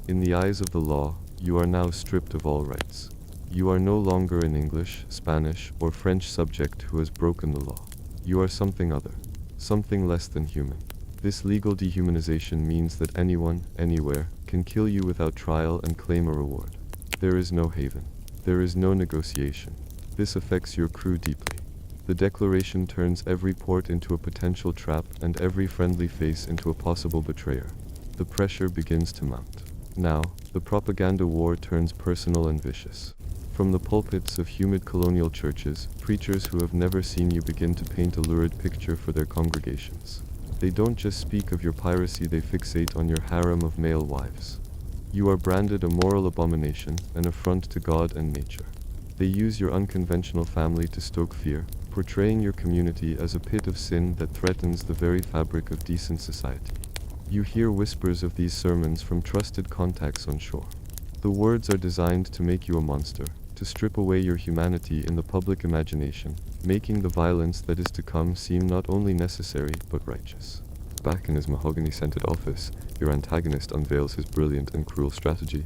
Speaker 1: In the eyes of the law, you are now stripped of all rights. You are no longer an English, Spanish, or French subject who has broken the law. You are something other, something less than human. This legal dehumanization means that anyone, anywhere, can kill you without trial and claim a reward. There is no haven. There is no negotiation. This affects your crew deeply. The declaration turns every port into a potential trap and every friendly face into a possible betrayer. The pressure begins to mount. Now, the propaganda war turns personal and vicious. From the pulpits of humid colonial churches, preachers who have never seen you begin to paint a lurid picture for their congregations. They don't just speak of your piracy, they fixate on your harem of male wives. You are branded a moral abomination, an affront to God and nature. They use your unconventional family to stoke fear, portraying your community as a pit of sin that threatens the very fabric of decent society. You hear whispers of these sermons from trusted contacts on shore. The words are designed to make you a monster, to strip away your humanity in the public imagination, making the violence that is to come seem not only necessary but righteous. Back in his mahogany-scented office, your antagonist unveils his brilliant and cruel strategy.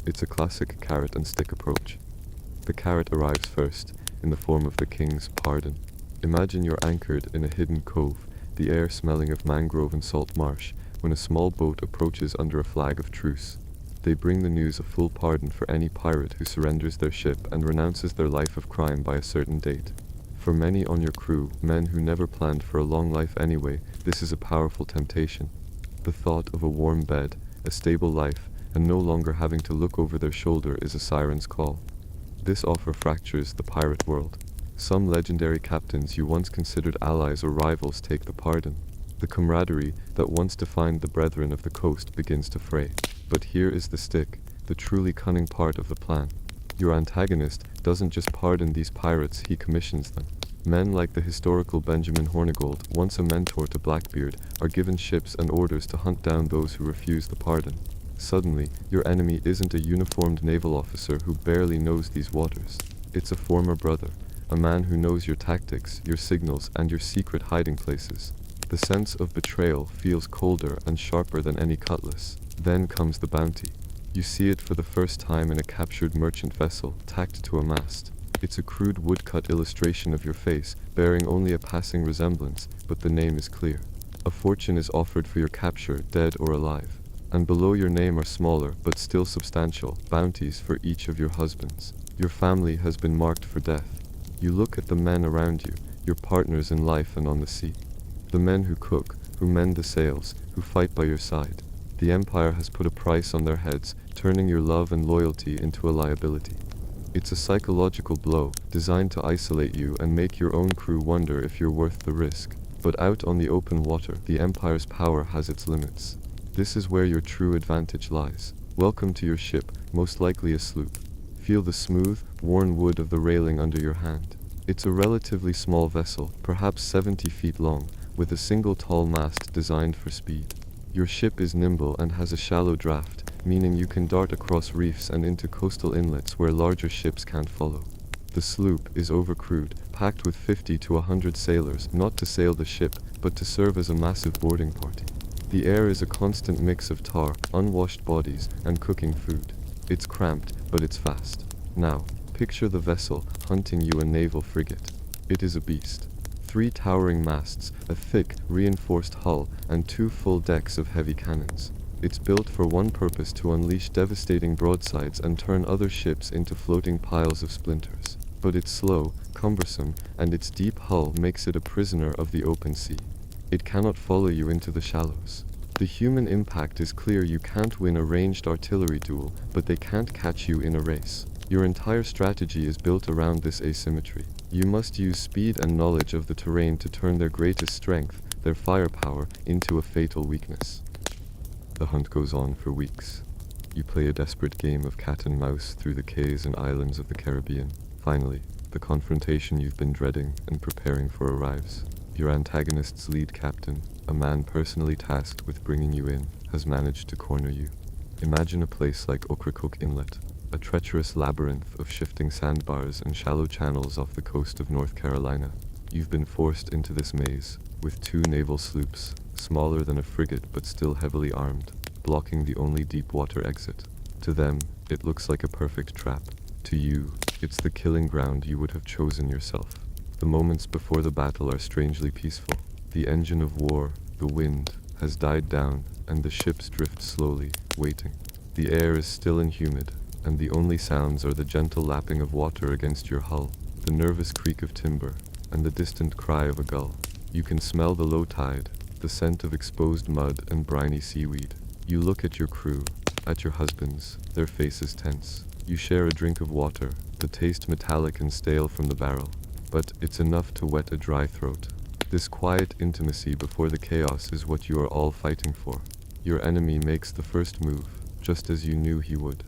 Speaker 1: It's a classic carrot and stick approach. The carrot arrives first, in the form of the king's pardon. Imagine you're anchored in a hidden cove, the air smelling of mangrove and salt marsh, when a small boat approaches under a flag of truce. They bring the news of full pardon for any pirate who surrenders their ship and renounces their life of crime by a certain date. For many on your crew, men who never planned for a long life anyway, this is a powerful temptation. The thought of a warm bed, a stable life, and no longer having to look over their shoulder is a siren's call. This offer fractures the pirate world. Some legendary captains you once considered allies or rivals take the pardon. The camaraderie that once defined the brethren of the coast begins to fray. But here is the stick, the truly cunning part of the plan. Your antagonist doesn't just pardon these pirates, he commissions them. Men like the historical Benjamin Hornigold, once a mentor to Blackbeard, are given ships and orders to hunt down those who refuse the pardon. Suddenly, your enemy isn't a uniformed naval officer who barely knows these waters. It's a former brother, a man who knows your tactics, your signals, and your secret hiding places. The sense of betrayal feels colder and sharper than any cutlass. Then comes the bounty. You see it for the first time in a captured merchant vessel, tacked to a mast. It's a crude woodcut illustration of your face, bearing only a passing resemblance, but the name is clear. A fortune is offered for your capture, dead or alive. And below your name are smaller, but still substantial, bounties for each of your husbands. Your family has been marked for death. You look at the men around you, your partners in life and on the sea. The men who cook, who mend the sails, who fight by your side. The Empire has put a price on their heads, turning your love and loyalty into a liability. It's a psychological blow, designed to isolate you and make your own crew wonder if you're worth the risk. But out on the open water, the Empire's power has its limits. This is where your true advantage lies. Welcome to your ship, most likely a sloop. Feel the smooth, worn wood of the railing under your hand. It's a relatively small vessel, perhaps 70 feet long, with a single tall mast designed for speed. Your ship is nimble and has a shallow draft, meaning you can dart across reefs and into coastal inlets where larger ships can't follow. The sloop is overcrewed, packed with 50 to 100 sailors, not to sail the ship, but to serve as a massive boarding party. The air is a constant mix of tar, unwashed bodies, and cooking food. It's cramped, but it's fast. Now, picture the vessel hunting you, a naval frigate. It is a beast. 3 towering masts, a thick, reinforced hull, and 2 full decks of heavy cannons. It's built for one purpose: to unleash devastating broadsides and turn other ships into floating piles of splinters. But it's slow, cumbersome, and its deep hull makes it a prisoner of the open sea. It cannot follow you into the shallows. The human impact is clear: you can't win a ranged artillery duel, but they can't catch you in a race. Your entire strategy is built around this asymmetry. You must use speed and knowledge of the terrain to turn their greatest strength, their firepower, into a fatal weakness. The hunt goes on for weeks. You play a desperate game of cat and mouse through the cays and islands of the Caribbean. Finally, the confrontation you've been dreading and preparing for arrives. Your antagonist's lead captain, a man personally tasked with bringing you in, has managed to corner you. Imagine a place like Ocracoke Inlet, a treacherous labyrinth of shifting sandbars and shallow channels off the coast of North Carolina. You've been forced into this maze, with 2 naval sloops, smaller than a frigate but still heavily armed, blocking the only deep water exit. To them, it looks like a perfect trap. To you, it's the killing ground you would have chosen yourself. The moments before the battle are strangely peaceful. The engine of war, the wind, has died down, and the ships drift slowly, waiting. The air is still and humid, and the only sounds are the gentle lapping of water against your hull, the nervous creak of timber, and the distant cry of a gull. You can smell the low tide, the scent of exposed mud and briny seaweed. You look at your crew, at your husbands, their faces tense. You share a drink of water, the taste metallic and stale from the barrel, but it's enough to wet a dry throat. This quiet intimacy before the chaos is what you are all fighting for. Your enemy makes the first move, just as you knew he would.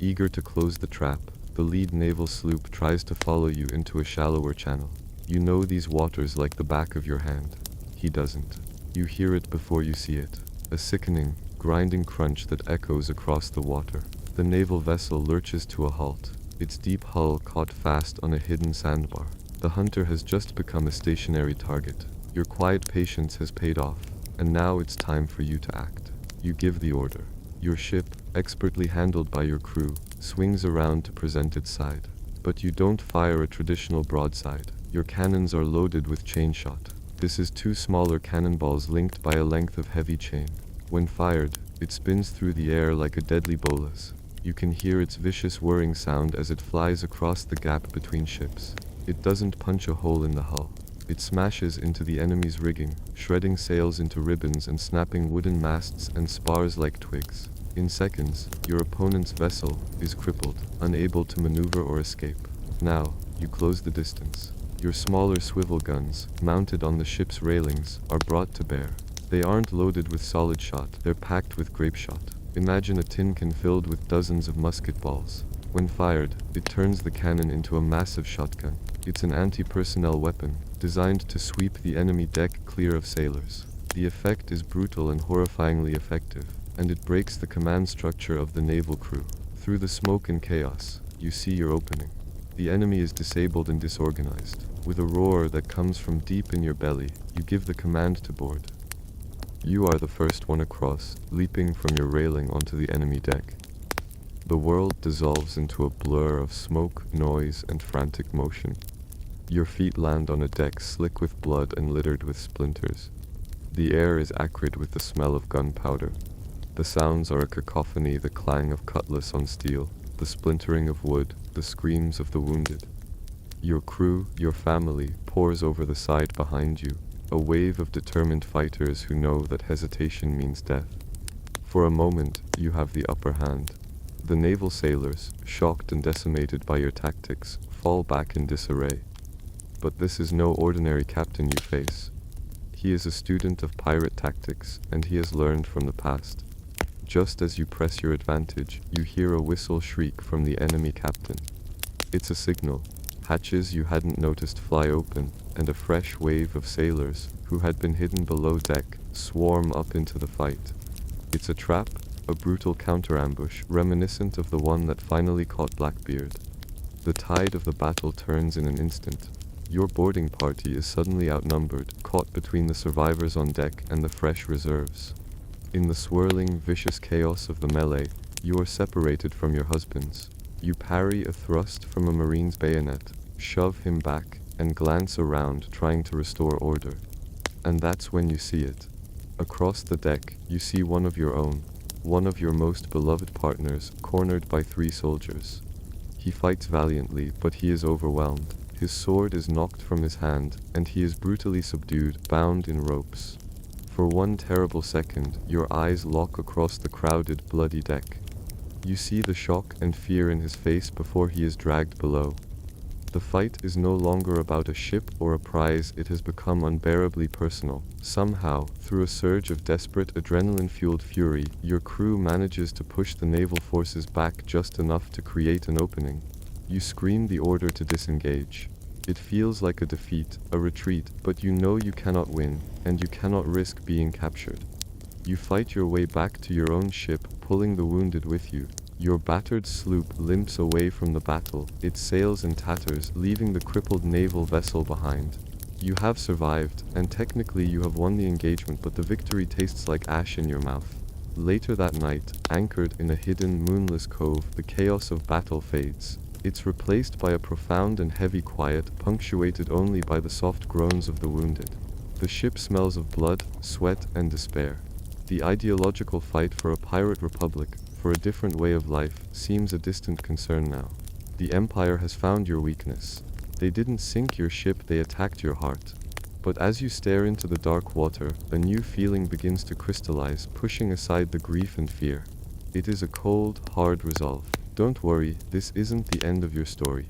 Speaker 1: Eager to close the trap, the lead naval sloop tries to follow you into a shallower channel. You know these waters like the back of your hand. He doesn't. You hear it before you see it. A sickening, grinding crunch that echoes across the water. The naval vessel lurches to a halt, its deep hull caught fast on a hidden sandbar. The hunter has just become a stationary target. Your quiet patience has paid off, and now it's time for you to act. You give the order. Your ship, expertly handled by your crew, swings around to present its side. But you don't fire a traditional broadside. Your cannons are loaded with chain shot. This is 2 smaller cannonballs linked by a length of heavy chain. When fired, it spins through the air like a deadly bolus. You can hear its vicious whirring sound as it flies across the gap between ships. It doesn't punch a hole in the hull. It smashes into the enemy's rigging, shredding sails into ribbons and snapping wooden masts and spars like twigs. In seconds, your opponent's vessel is crippled, unable to maneuver or escape. Now, you close the distance. Your smaller swivel guns, mounted on the ship's railings, are brought to bear. They aren't loaded with solid shot, they're packed with grape shot. Imagine a tin can filled with dozens of musket balls. When fired, it turns the cannon into a massive shotgun. It's an anti-personnel weapon, designed to sweep the enemy deck clear of sailors. The effect is brutal and horrifyingly effective, and it breaks the command structure of the naval crew. Through the smoke and chaos, you see your opening. The enemy is disabled and disorganized. With a roar that comes from deep in your belly, you give the command to board. You are the first one across, leaping from your railing onto the enemy deck. The world dissolves into a blur of smoke, noise, and frantic motion. Your feet land on a deck slick with blood and littered with splinters. The air is acrid with the smell of gunpowder. The sounds are a cacophony, the clang of cutlass on steel, the splintering of wood, the screams of the wounded. Your crew, your family, pours over the side behind you, a wave of determined fighters who know that hesitation means death. For a moment, you have the upper hand. The naval sailors, shocked and decimated by your tactics, fall back in disarray. But this is no ordinary captain you face. He is a student of pirate tactics, and he has learned from the past. Just as you press your advantage, you hear a whistle shriek from the enemy captain. It's a signal. Hatches you hadn't noticed fly open, and a fresh wave of sailors, who had been hidden below deck, swarm up into the fight. It's a trap, a brutal counter-ambush, reminiscent of the one that finally caught Blackbeard. The tide of the battle turns in an instant. Your boarding party is suddenly outnumbered, caught between the survivors on deck and the fresh reserves. In the swirling, vicious chaos of the melee, you are separated from your husbands. You parry a thrust from a marine's bayonet, shove him back, and glance around trying to restore order. And that's when you see it. Across the deck, you see one of your own, one of your most beloved partners, cornered by 3 soldiers. He fights valiantly, but he is overwhelmed. His sword is knocked from his hand, and he is brutally subdued, bound in ropes. For one terrible second, your eyes lock across the crowded, bloody deck. You see the shock and fear in his face before he is dragged below. The fight is no longer about a ship or a prize, it has become unbearably personal. Somehow, through a surge of desperate, adrenaline-fueled fury, your crew manages to push the naval forces back just enough to create an opening. You scream the order to disengage. It feels like a defeat, a retreat, but you know you cannot win, and you cannot risk being captured. You fight your way back to your own ship, pulling the wounded with you. Your battered sloop limps away from the battle, its sails in tatters, leaving the crippled naval vessel behind. You have survived, and technically you have won the engagement, but the victory tastes like ash in your mouth. Later that night, anchored in a hidden, moonless cove, the chaos of battle fades. It's replaced by a profound and heavy quiet, punctuated only by the soft groans of the wounded. The ship smells of blood, sweat, and despair. The ideological fight for a pirate republic, for a different way of life, seems a distant concern now. The Empire has found your weakness. They didn't sink your ship, they attacked your heart. But as you stare into the dark water, a new feeling begins to crystallize, pushing aside the grief and fear. It is a cold, hard resolve. Don't worry, this isn't the end of your story.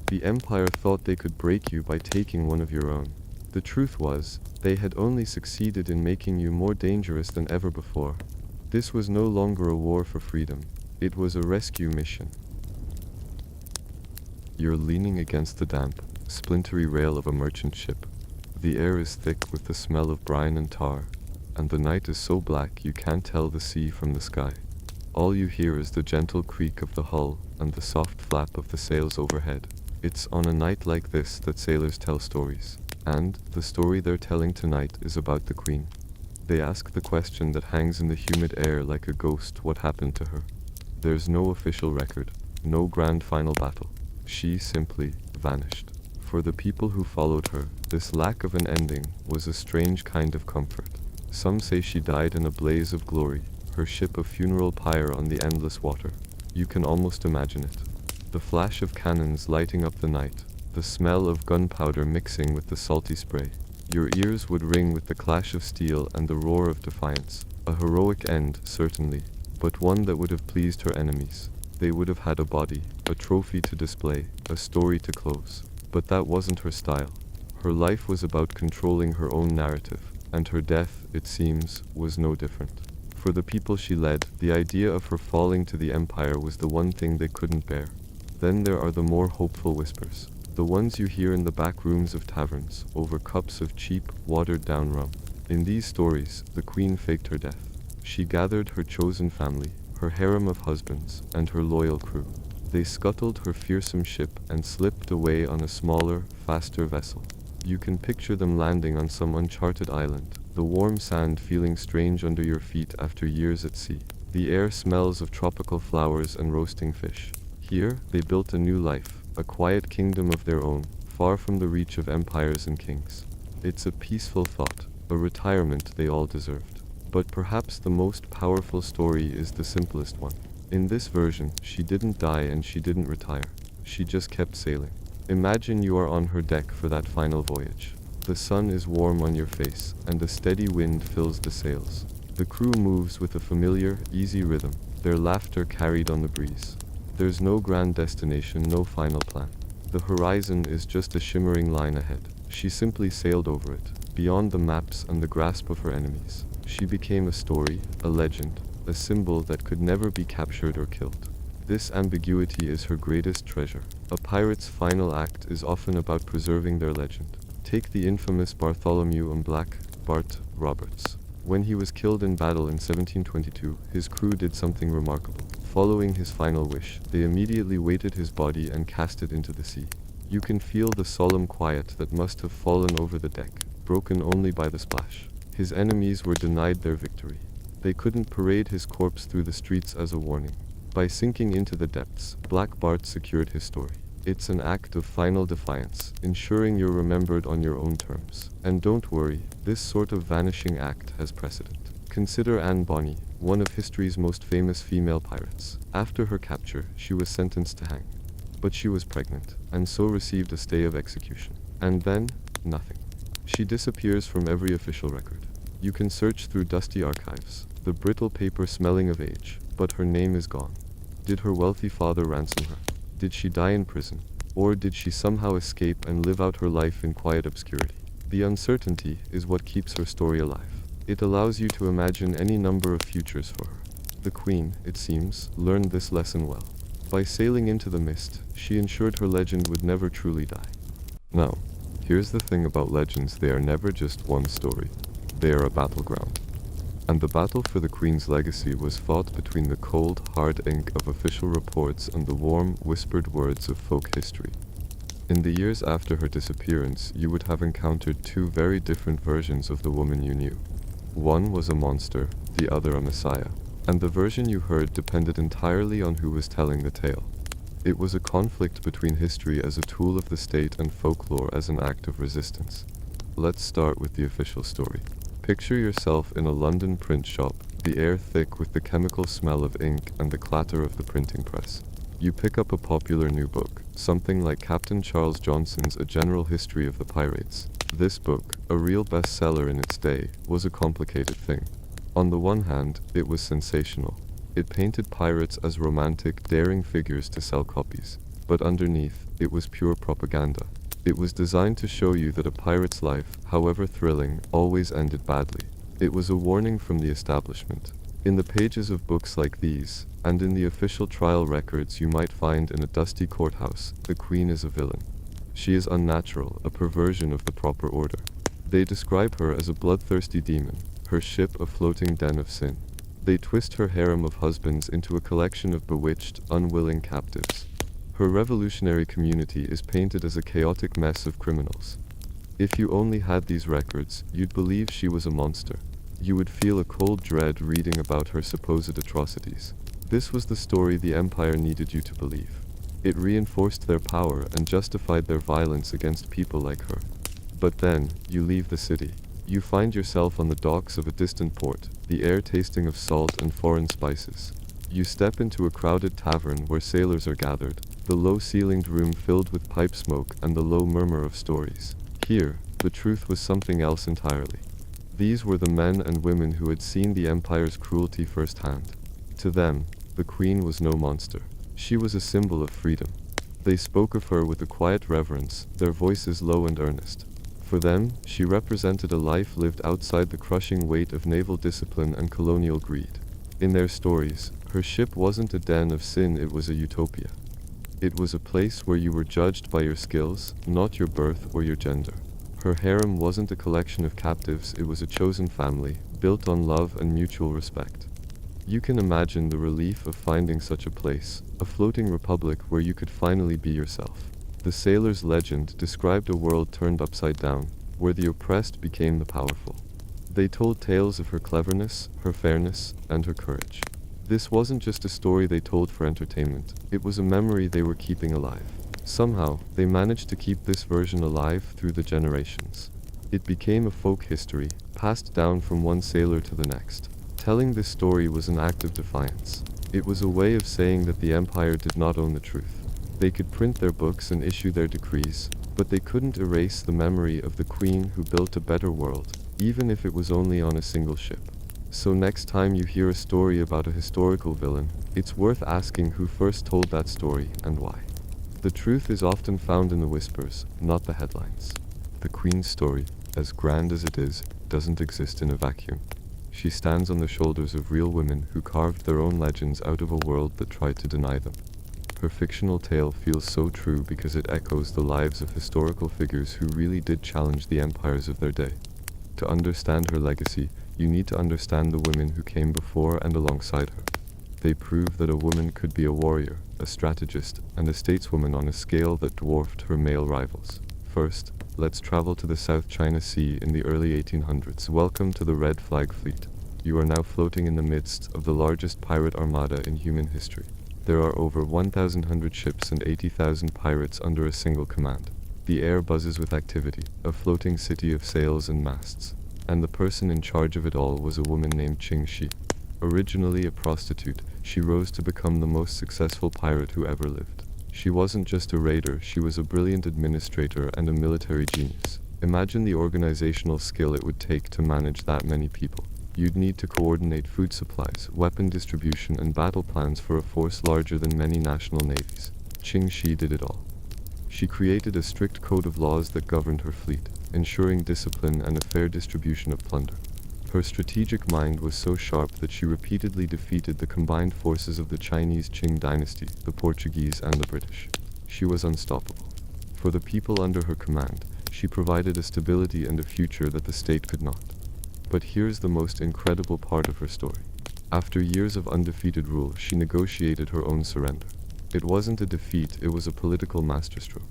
Speaker 1: The Empire thought they could break you by taking one of your own. The truth was, they had only succeeded in making you more dangerous than ever before. This was no longer a war for freedom. It was a rescue mission. You're leaning against the damp, splintery rail of a merchant ship. The air is thick with the smell of brine and tar, and the night is so black you can't tell the sea from the sky. All you hear is the gentle creak of the hull and the soft flap of the sails overhead. It's on a night like this that sailors tell stories, and the story they're telling tonight is about the Queen. They ask the question that hangs in the humid air like a ghost: what happened to her? There's no official record, no grand final battle. She simply vanished. For the people who followed her, this lack of an ending was a strange kind of comfort. Some say she died in a blaze of glory, her ship a funeral pyre on the endless water. You can almost imagine it. The flash of cannons lighting up the night, the smell of gunpowder mixing with the salty spray. Your ears would ring with the clash of steel and the roar of defiance. A heroic end, certainly, but one that would have pleased her enemies. They would have had a body, a trophy to display, a story to close. But that wasn't her style. Her life was about controlling her own narrative, and her death, it seems, was no different. For the people she led, the idea of her falling to the Empire was the one thing they couldn't bear. Then there are the more hopeful whispers, the ones you hear in the back rooms of taverns, over cups of cheap, watered-down rum. In these stories, the Queen faked her death. She gathered her chosen family, her harem of husbands, and her loyal crew. They scuttled her fearsome ship and slipped away on a smaller, faster vessel. You can picture them landing on some uncharted island, the warm sand feeling strange under your feet after years at sea. The air smells of tropical flowers and roasting fish. Here, they built a new life, a quiet kingdom of their own, far from the reach of empires and kings. It's a peaceful thought, a retirement they all deserved. But perhaps the most powerful story is the simplest one. In this version, she didn't die and she didn't retire. She just kept sailing. Imagine you are on her deck for that final voyage. The sun is warm on your face, and a steady wind fills the sails. The crew moves with a familiar, easy rhythm, their laughter carried on the breeze. There's no grand destination, no final plan. The horizon is just a shimmering line ahead. She simply sailed over it, beyond the maps and the grasp of her enemies. She became a story, a legend, a symbol that could never be captured or killed. This ambiguity is her greatest treasure. A pirate's final act is often about preserving their legend. Take the infamous Bartholomew and Black, Bart Roberts. When he was killed in battle in 1722, his crew did something remarkable. Following his final wish, they immediately weighted his body and cast it into the sea. You can feel the solemn quiet that must have fallen over the deck, broken only by the splash. His enemies were denied their victory. They couldn't parade his corpse through the streets as a warning. By sinking into the depths, Black Bart secured his story. It's an act of final defiance, ensuring you're remembered on your own terms. And don't worry, this sort of vanishing act has precedent. Consider Anne Bonny, one of history's most famous female pirates. After her capture, she was sentenced to hang. But she was pregnant, and so received a stay of execution. And then, nothing. She disappears from every official record. You can search through dusty archives, the brittle paper smelling of age, but her name is gone. Did her wealthy father ransom her? Did she die in prison? Or did she somehow escape and live out her life in quiet obscurity? The uncertainty is what keeps her story alive. It allows you to imagine any number of futures for her. The Queen, it seems, learned this lesson well. By sailing into the mist, she ensured her legend would never truly die. Now, here's the thing about legends: they are never just one story. They are a battleground. And the battle for the Queen's legacy was fought between the cold, hard ink of official reports and the warm, whispered words of folk history. In the years after her disappearance, you would have encountered two very different versions of the woman you knew. One was a monster, the other a messiah. And the version you heard depended entirely on who was telling the tale. It was a conflict between history as a tool of the state and folklore as an act of resistance. Let's start with the official story. Picture yourself in a London print shop, the air thick with the chemical smell of ink and the clatter of the printing press. You pick up a popular new book, something like Captain Charles Johnson's A General History of the Pirates. This book, a real bestseller in its day, was a complicated thing. On the one hand, it was sensational. It painted pirates as romantic, daring figures to sell copies. But underneath, it was pure propaganda. It was designed to show you that a pirate's life, however thrilling, always ended badly. It was a warning from the establishment. In the pages of books like these, and in the official trial records you might find in a dusty courthouse, the Queen is a villain. She is unnatural, a perversion of the proper order. They describe her as a bloodthirsty demon, her ship a floating den of sin. They twist her harem of husbands into a collection of bewitched, unwilling captives. Her revolutionary community is painted as a chaotic mess of criminals. If you only had these records, you'd believe she was a monster. You would feel a cold dread reading about her supposed atrocities. This was the story the Empire needed you to believe. It reinforced their power and justified their violence against people like her. But then, you leave the city. You find yourself on the docks of a distant port, the air tasting of salt and foreign spices. You step into a crowded tavern where sailors are gathered, the low-ceilinged room filled with pipe smoke and the low murmur of stories. Here, the truth was something else entirely. These were the men and women who had seen the Empire's cruelty firsthand. To them, the Queen was no monster. She was a symbol of freedom. They spoke of her with a quiet reverence, their voices low and earnest. For them, she represented a life lived outside the crushing weight of naval discipline and colonial greed. In their stories, her ship wasn't a den of sin, it was a utopia. It was a place where you were judged by your skills, not your birth or your gender. Her harem wasn't a collection of captives, it was a chosen family, built on love and mutual respect. You can imagine the relief of finding such a place, a floating republic where you could finally be yourself. The sailor's legend described a world turned upside down, where the oppressed became the powerful. They told tales of her cleverness, her fairness, and her courage. This wasn't just a story they told for entertainment, it was a memory they were keeping alive. Somehow, they managed to keep this version alive through the generations. It became a folk history, passed down from one sailor to the next. Telling this story was an act of defiance. It was a way of saying that the Empire did not own the truth. They could print their books and issue their decrees, but they couldn't erase the memory of the Queen who built a better world, even if it was only on a single ship. So next time you hear a story about a historical villain, it's worth asking who first told that story and why. The truth is often found in the whispers, not the headlines. The Queen's story, as grand as it is, doesn't exist in a vacuum. She stands on the shoulders of real women who carved their own legends out of a world that tried to deny them. Her fictional tale feels so true because it echoes the lives of historical figures who really did challenge the empires of their day. To understand her legacy, you need to understand the women who came before and alongside her. They prove that a woman could be a warrior, a strategist, and a stateswoman on a scale that dwarfed her male rivals. First, let's travel to the South China Sea in the early 1800s. Welcome to the Red Flag Fleet. You are now floating in the midst of the largest pirate armada in human history. There are over 1,100 ships and 80,000 pirates under a single command. The air buzzes with activity, a floating city of sails and masts. And the person in charge of it all was a woman named Qing Shi. Originally a prostitute, she rose to become the most successful pirate who ever lived. She wasn't just a raider, she was a brilliant administrator and a military genius. Imagine the organizational skill it would take to manage that many people. You'd need to coordinate food supplies, weapon distribution, and battle plans for a force larger than many national navies. Qing Shi did it all. She created a strict code of laws that governed her fleet, ensuring discipline and a fair distribution of plunder. Her strategic mind was so sharp that she repeatedly defeated the combined forces of the Chinese Qing dynasty, the Portuguese, and the British. She was unstoppable. For the people under her command, she provided a stability and a future that the state could not. But here's the most incredible part of her story. After years of undefeated rule, she negotiated her own surrender. It wasn't a defeat, it was a political masterstroke.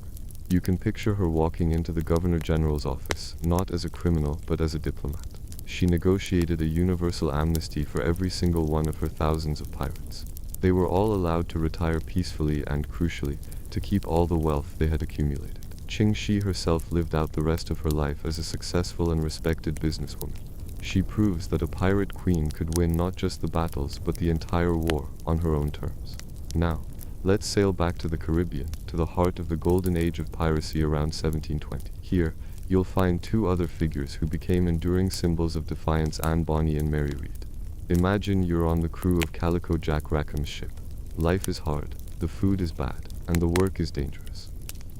Speaker 1: You can picture her walking into the Governor General's office, not as a criminal, but as a diplomat. She negotiated a universal amnesty for every single one of her thousands of pirates. They were all allowed to retire peacefully and, crucially, to keep all the wealth they had accumulated. Qingxi herself lived out the rest of her life as a successful and respected businesswoman. She proves that a pirate queen could win not just the battles but the entire war on her own terms. Now, let's sail back to the Caribbean, to the heart of the golden age of piracy around 1720. Here, you'll find two other figures who became enduring symbols of defiance: Anne Bonny and Mary Read. Imagine you're on the crew of Calico Jack Rackham's ship. Life is hard, the food is bad, and the work is dangerous.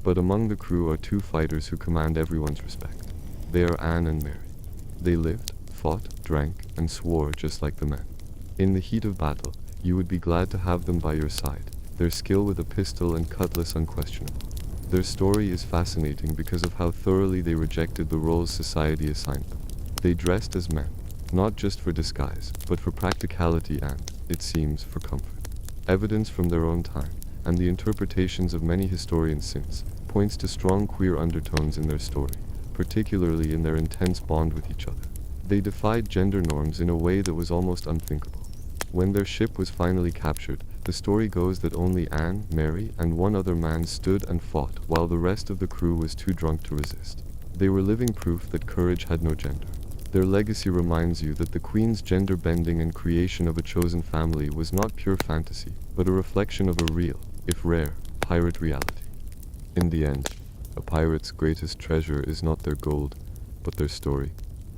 Speaker 1: But among the crew are two fighters who command everyone's respect. They are Anne and Mary. They lived, fought, drank, and swore just like the men. In the heat of battle, you would be glad to have them by your side, their skill with a pistol and cutlass unquestionable. Their story is fascinating because of how thoroughly they rejected the roles society assigned them. They dressed as men, not just for disguise, but for practicality and, it seems, for comfort. Evidence from their own time, and the interpretations of many historians since, points to strong queer undertones in their story, particularly in their intense bond with each other. They defied gender norms in a way that was almost unthinkable. When their ship was finally captured, the story goes that only Anne, Mary, and one other man stood and fought while the rest of the crew was too drunk to resist. They were living proof that courage had no gender. Their legacy reminds you that the Queen's gender bending and creation of a chosen family was not pure fantasy, but a reflection of a real, if rare, pirate reality. In the end, a pirate's greatest treasure is not their gold, but their story.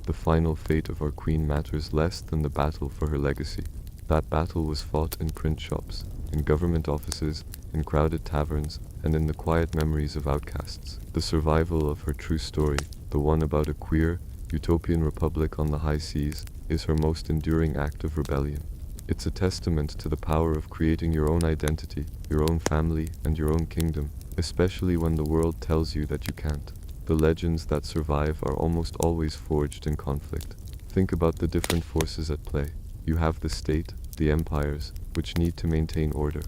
Speaker 1: The final fate of our Queen matters less than the battle for her legacy. That battle was fought in print shops, in government offices, in crowded taverns, and in the quiet memories of outcasts. The survival of her true story, the one about a queer, utopian republic on the high seas, is her most enduring act of rebellion. It's a testament to the power of creating your own identity, your own family, and your own kingdom, especially when the world tells you that you can't. The legends that survive are almost always forged in conflict. Think about the different forces at play. You have the state, the empires, which need to maintain order.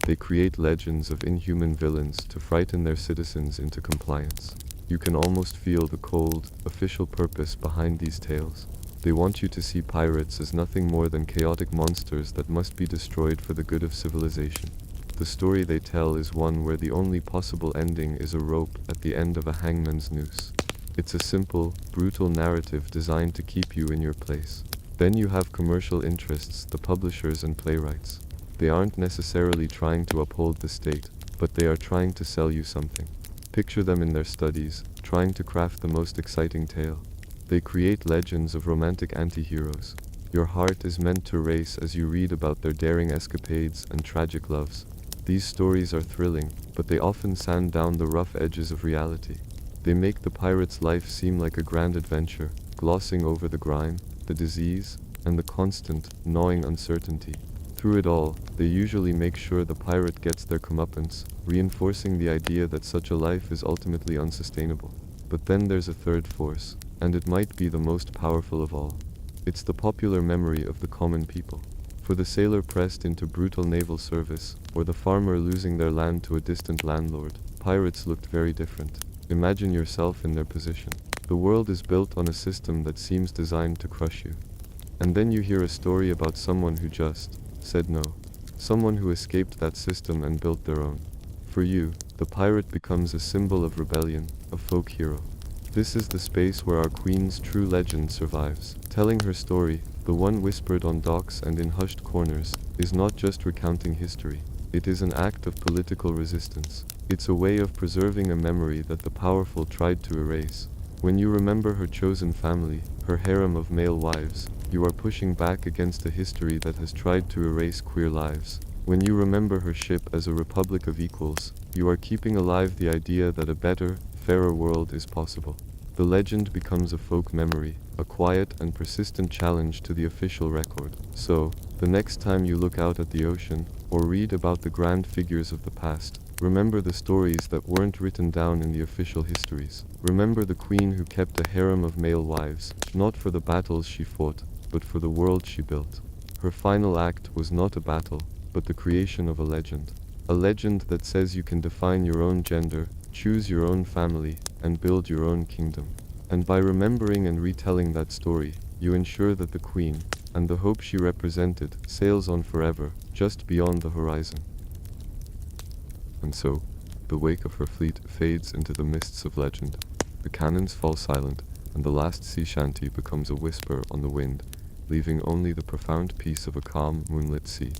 Speaker 1: They create legends of inhuman villains to frighten their citizens into compliance. You can almost feel the cold, official purpose behind these tales. They want you to see pirates as nothing more than chaotic monsters that must be destroyed for the good of civilization. The story they tell is one where the only possible ending is a rope at the end of a hangman's noose. It's a simple, brutal narrative designed to keep you in your place. Then you have commercial interests, the publishers and playwrights. They aren't necessarily trying to uphold the state, but they are trying to sell you something. Picture them in their studies, trying to craft the most exciting tale. They create legends of romantic anti-heroes. Your heart is meant to race as you read about their daring escapades and tragic loves. These stories are thrilling, but they often sand down the rough edges of reality. They make the pirate's life seem like a grand adventure, glossing over the grime, the disease, and the constant, gnawing uncertainty. Through it all, they usually make sure the pirate gets their comeuppance, reinforcing the idea that such a life is ultimately unsustainable. But then there's a third force, and it might be the most powerful of all. It's the popular memory of the common people. For the sailor pressed into brutal naval service, or the farmer losing their land to a distant landlord, pirates looked very different. Imagine yourself in their position. The world is built on a system that seems designed to crush you. And then you hear a story about someone who just said no. Someone who escaped that system and built their own. For you, the pirate becomes a symbol of rebellion, a folk hero. This is the space where our Queen's true legend survives. Telling her story, the one whispered on docks and in hushed corners, is not just recounting history. It is an act of political resistance. It's a way of preserving a memory that the powerful tried to erase. When you remember her chosen family, her harem of male wives, you are pushing back against a history that has tried to erase queer lives. When you remember her ship as a republic of equals, you are keeping alive the idea that a better, fairer world is possible. The legend becomes a folk memory, a quiet and persistent challenge to the official record. So, the next time you look out at the ocean, or read about the grand figures of the past, remember the stories that weren't written down in the official histories. Remember the queen who kept a harem of male wives, not for the battles she fought, but for the world she built. Her final act was not a battle, but the creation of a legend. A legend that says you can define your own gender, choose your own family, and build your own kingdom. And by remembering and retelling that story, you ensure that the queen, and the hope she represented sails on forever, just beyond the horizon. And so, the wake of her fleet fades into the mists of legend. The cannons fall silent, and the last sea shanty becomes a whisper on the wind, leaving only the profound peace of a calm, moonlit sea.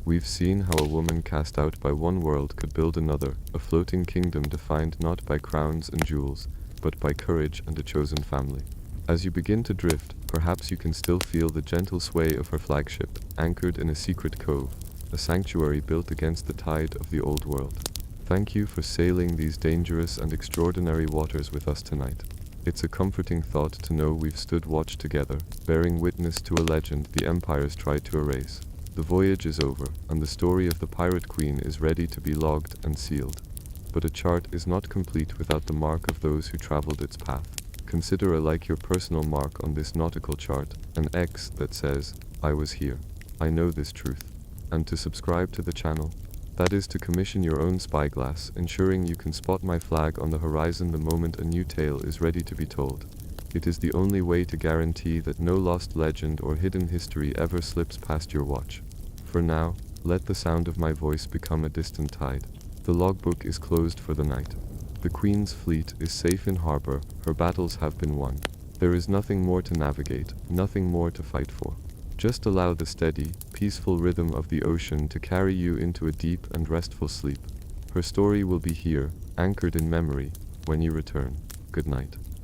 Speaker 1: We've seen how a woman cast out by one world could build another, a floating kingdom defined not by crowns and jewels, but by courage and a chosen family. As you begin to drift, perhaps you can still feel the gentle sway of her flagship, anchored in a secret cove, a sanctuary built against the tide of the old world. Thank you for sailing these dangerous and extraordinary waters with us tonight. It's a comforting thought to know we've stood watch together, bearing witness to a legend the empires tried to erase. The voyage is over, and the story of the Pirate Queen is ready to be logged and sealed. But a chart is not complete without the mark of those who traveled its path. Consider alike your personal mark on this nautical chart, an X that says, "I was here. I know this truth." And to subscribe to the channel, that is to commission your own spyglass, ensuring you can spot my flag on the horizon the moment a new tale is ready to be told. It is the only way to guarantee that no lost legend or hidden history ever slips past your watch. For now, let the sound of my voice become a distant tide. The logbook is closed for the night. The Queen's fleet is safe in harbor, her battles have been won. There is nothing more to navigate, nothing more to fight for. Just allow the steady, peaceful rhythm of the ocean to carry you into a deep and restful sleep. Her story will be here, anchored in memory, when you return. Good night.